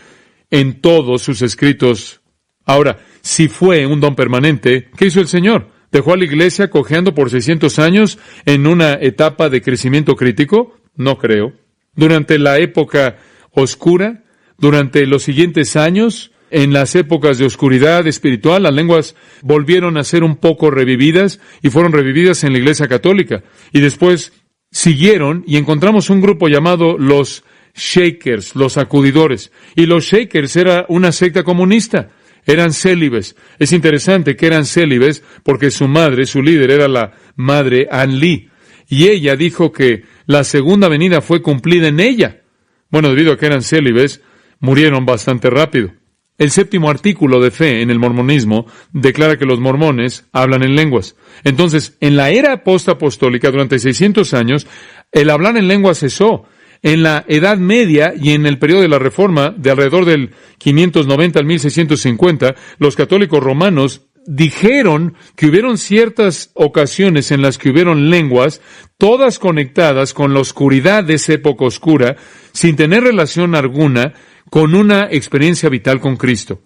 en todos sus escritos. Ahora, si fue un don permanente, ¿qué hizo el Señor? ¿Dejó a la iglesia cojeando por 600 años en una etapa de crecimiento crítico? No creo. Durante la época oscura, durante los siguientes años, en las épocas de oscuridad espiritual, las lenguas volvieron a ser un poco revividas y fueron revividas en la Iglesia Católica. Y después siguieron y encontramos un grupo llamado los Shakers, los sacudidores. Y los Shakers era una secta comunista. Eran célibes. Es interesante que eran célibes porque su madre, su líder, era la madre Ann Lee. Y ella dijo que la segunda venida fue cumplida en ella. Bueno, debido a que eran célibes, murieron bastante rápido. El 7º artículo de fe en el mormonismo declara que los mormones hablan en lenguas. Entonces, en la era postapostólica, durante 600 años, el hablar en lenguas cesó. En la Edad Media y en el periodo de la Reforma, de alrededor del 590 al 1650, los católicos romanos dijeron que hubieron ciertas ocasiones en las que hubieron lenguas, todas conectadas con la oscuridad de esa época oscura, sin tener relación alguna con una experiencia vital con Cristo.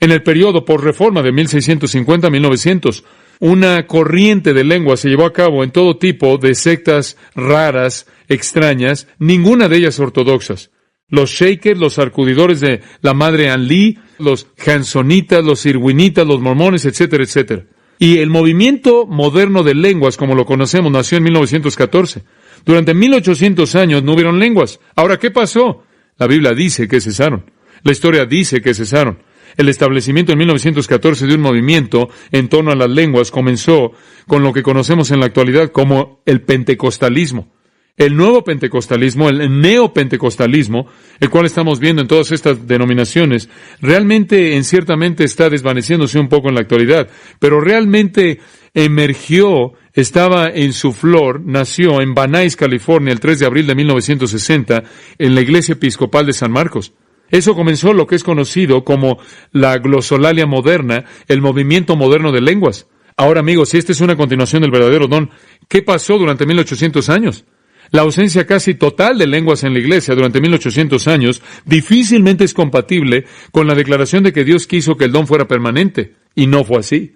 En el periodo posreforma de 1650 a 1900, una corriente de lenguas se llevó a cabo en todo tipo de sectas raras, extrañas, ninguna de ellas ortodoxas. Los Shakers, los sacudidores de la madre Ann Lee, los Jansonitas, los Irwinitas, los mormones, etcétera, etcétera. Y el movimiento moderno de lenguas, como lo conocemos, nació en 1914. Durante 1800 años no hubieron lenguas. Ahora, ¿qué pasó? La Biblia dice que cesaron. La historia dice que cesaron. El establecimiento en 1914 de un movimiento en torno a las lenguas comenzó con lo que conocemos en la actualidad como el pentecostalismo. El nuevo pentecostalismo, el neopentecostalismo, el cual estamos viendo en todas estas denominaciones, realmente, ciertamente está desvaneciéndose un poco en la actualidad, pero realmente emergió, estaba en su flor, nació en Van Nuys, California, el 3 de abril de 1960, en la Iglesia Episcopal de San Marcos. Eso comenzó lo que es conocido como la glosolalia moderna, el movimiento moderno de lenguas. Ahora, amigos, si esta es una continuación del verdadero don, ¿qué pasó durante 1800 años? La ausencia casi total de lenguas en la iglesia durante 1800 años difícilmente es compatible con la declaración de que Dios quiso que el don fuera permanente. Y no fue así.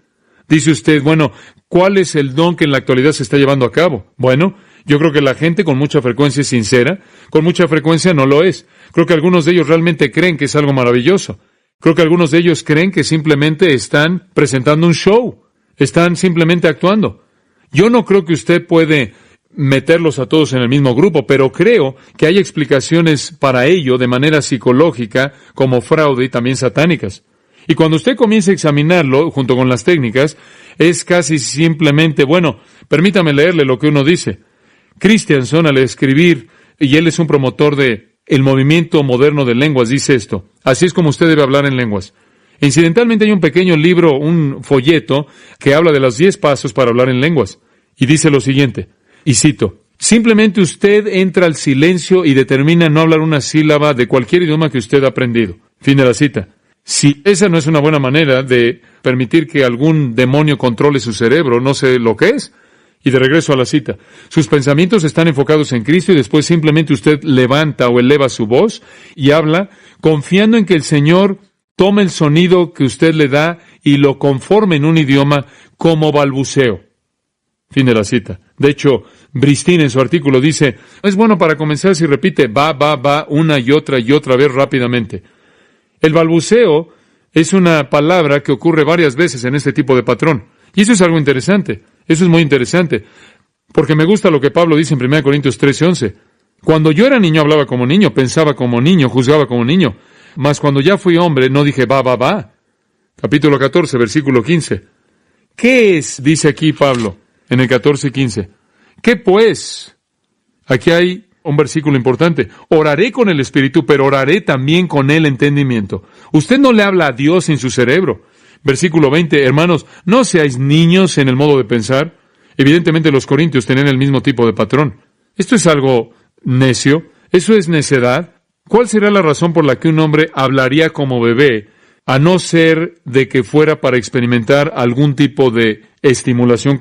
Dice usted, bueno, ¿cuál es el don que en la actualidad se está llevando a cabo? Bueno, yo creo que la gente con mucha frecuencia es sincera, con mucha frecuencia no lo es. Creo que algunos de ellos realmente creen que es algo maravilloso. Creo que algunos de ellos creen que simplemente están presentando un show, están simplemente actuando. Yo no creo que usted puede meterlos a todos en el mismo grupo, pero creo que hay explicaciones para ello de manera psicológica, como fraude y también satánicas. Y cuando usted comienza a examinarlo, junto con las técnicas, es casi simplemente, bueno, permítame leerle lo que uno dice. Christensen, al escribir, y él es un promotor de el movimiento moderno de lenguas, dice esto: así es como usted debe hablar en lenguas. Incidentalmente hay un pequeño libro, un folleto, que habla de los 10 pasos para hablar en lenguas. Y dice lo siguiente, y cito: simplemente usted entra al silencio y determina no hablar una sílaba de cualquier idioma que usted ha aprendido. Fin de la cita. Si esa no es una buena manera de permitir que algún demonio controle su cerebro, no sé lo que es. Y de regreso a la cita. Sus pensamientos están enfocados en Cristo y después simplemente usted levanta o eleva su voz y habla confiando en que el Señor tome el sonido que usted le da y lo conforme en un idioma como balbuceo. Fin de la cita. De hecho, Bristin en su artículo dice, es bueno para comenzar si repite va una y otra vez rápidamente. El balbuceo es una palabra que ocurre varias veces en este tipo de patrón. Y eso es algo interesante. Eso es muy interesante. Porque me gusta lo que Pablo dice en 1 Corintios 13:11. Cuando yo era niño hablaba como niño, pensaba como niño, juzgaba como niño. Mas cuando ya fui hombre no dije va. Capítulo 14, versículo 15. ¿Qué es? Dice aquí Pablo en el 14:15. ¿Qué pues? Aquí hay un versículo importante. Oraré con el Espíritu, pero oraré también con el entendimiento. Usted no le habla a Dios sin su cerebro. Versículo 20, hermanos, no seáis niños en el modo de pensar. Evidentemente los corintios tenían el mismo tipo de patrón. Esto es algo necio. Eso es necedad. ¿Cuál será la razón por la que un hombre hablaría como bebé, a no ser de que fuera para experimentar algún tipo de estimulación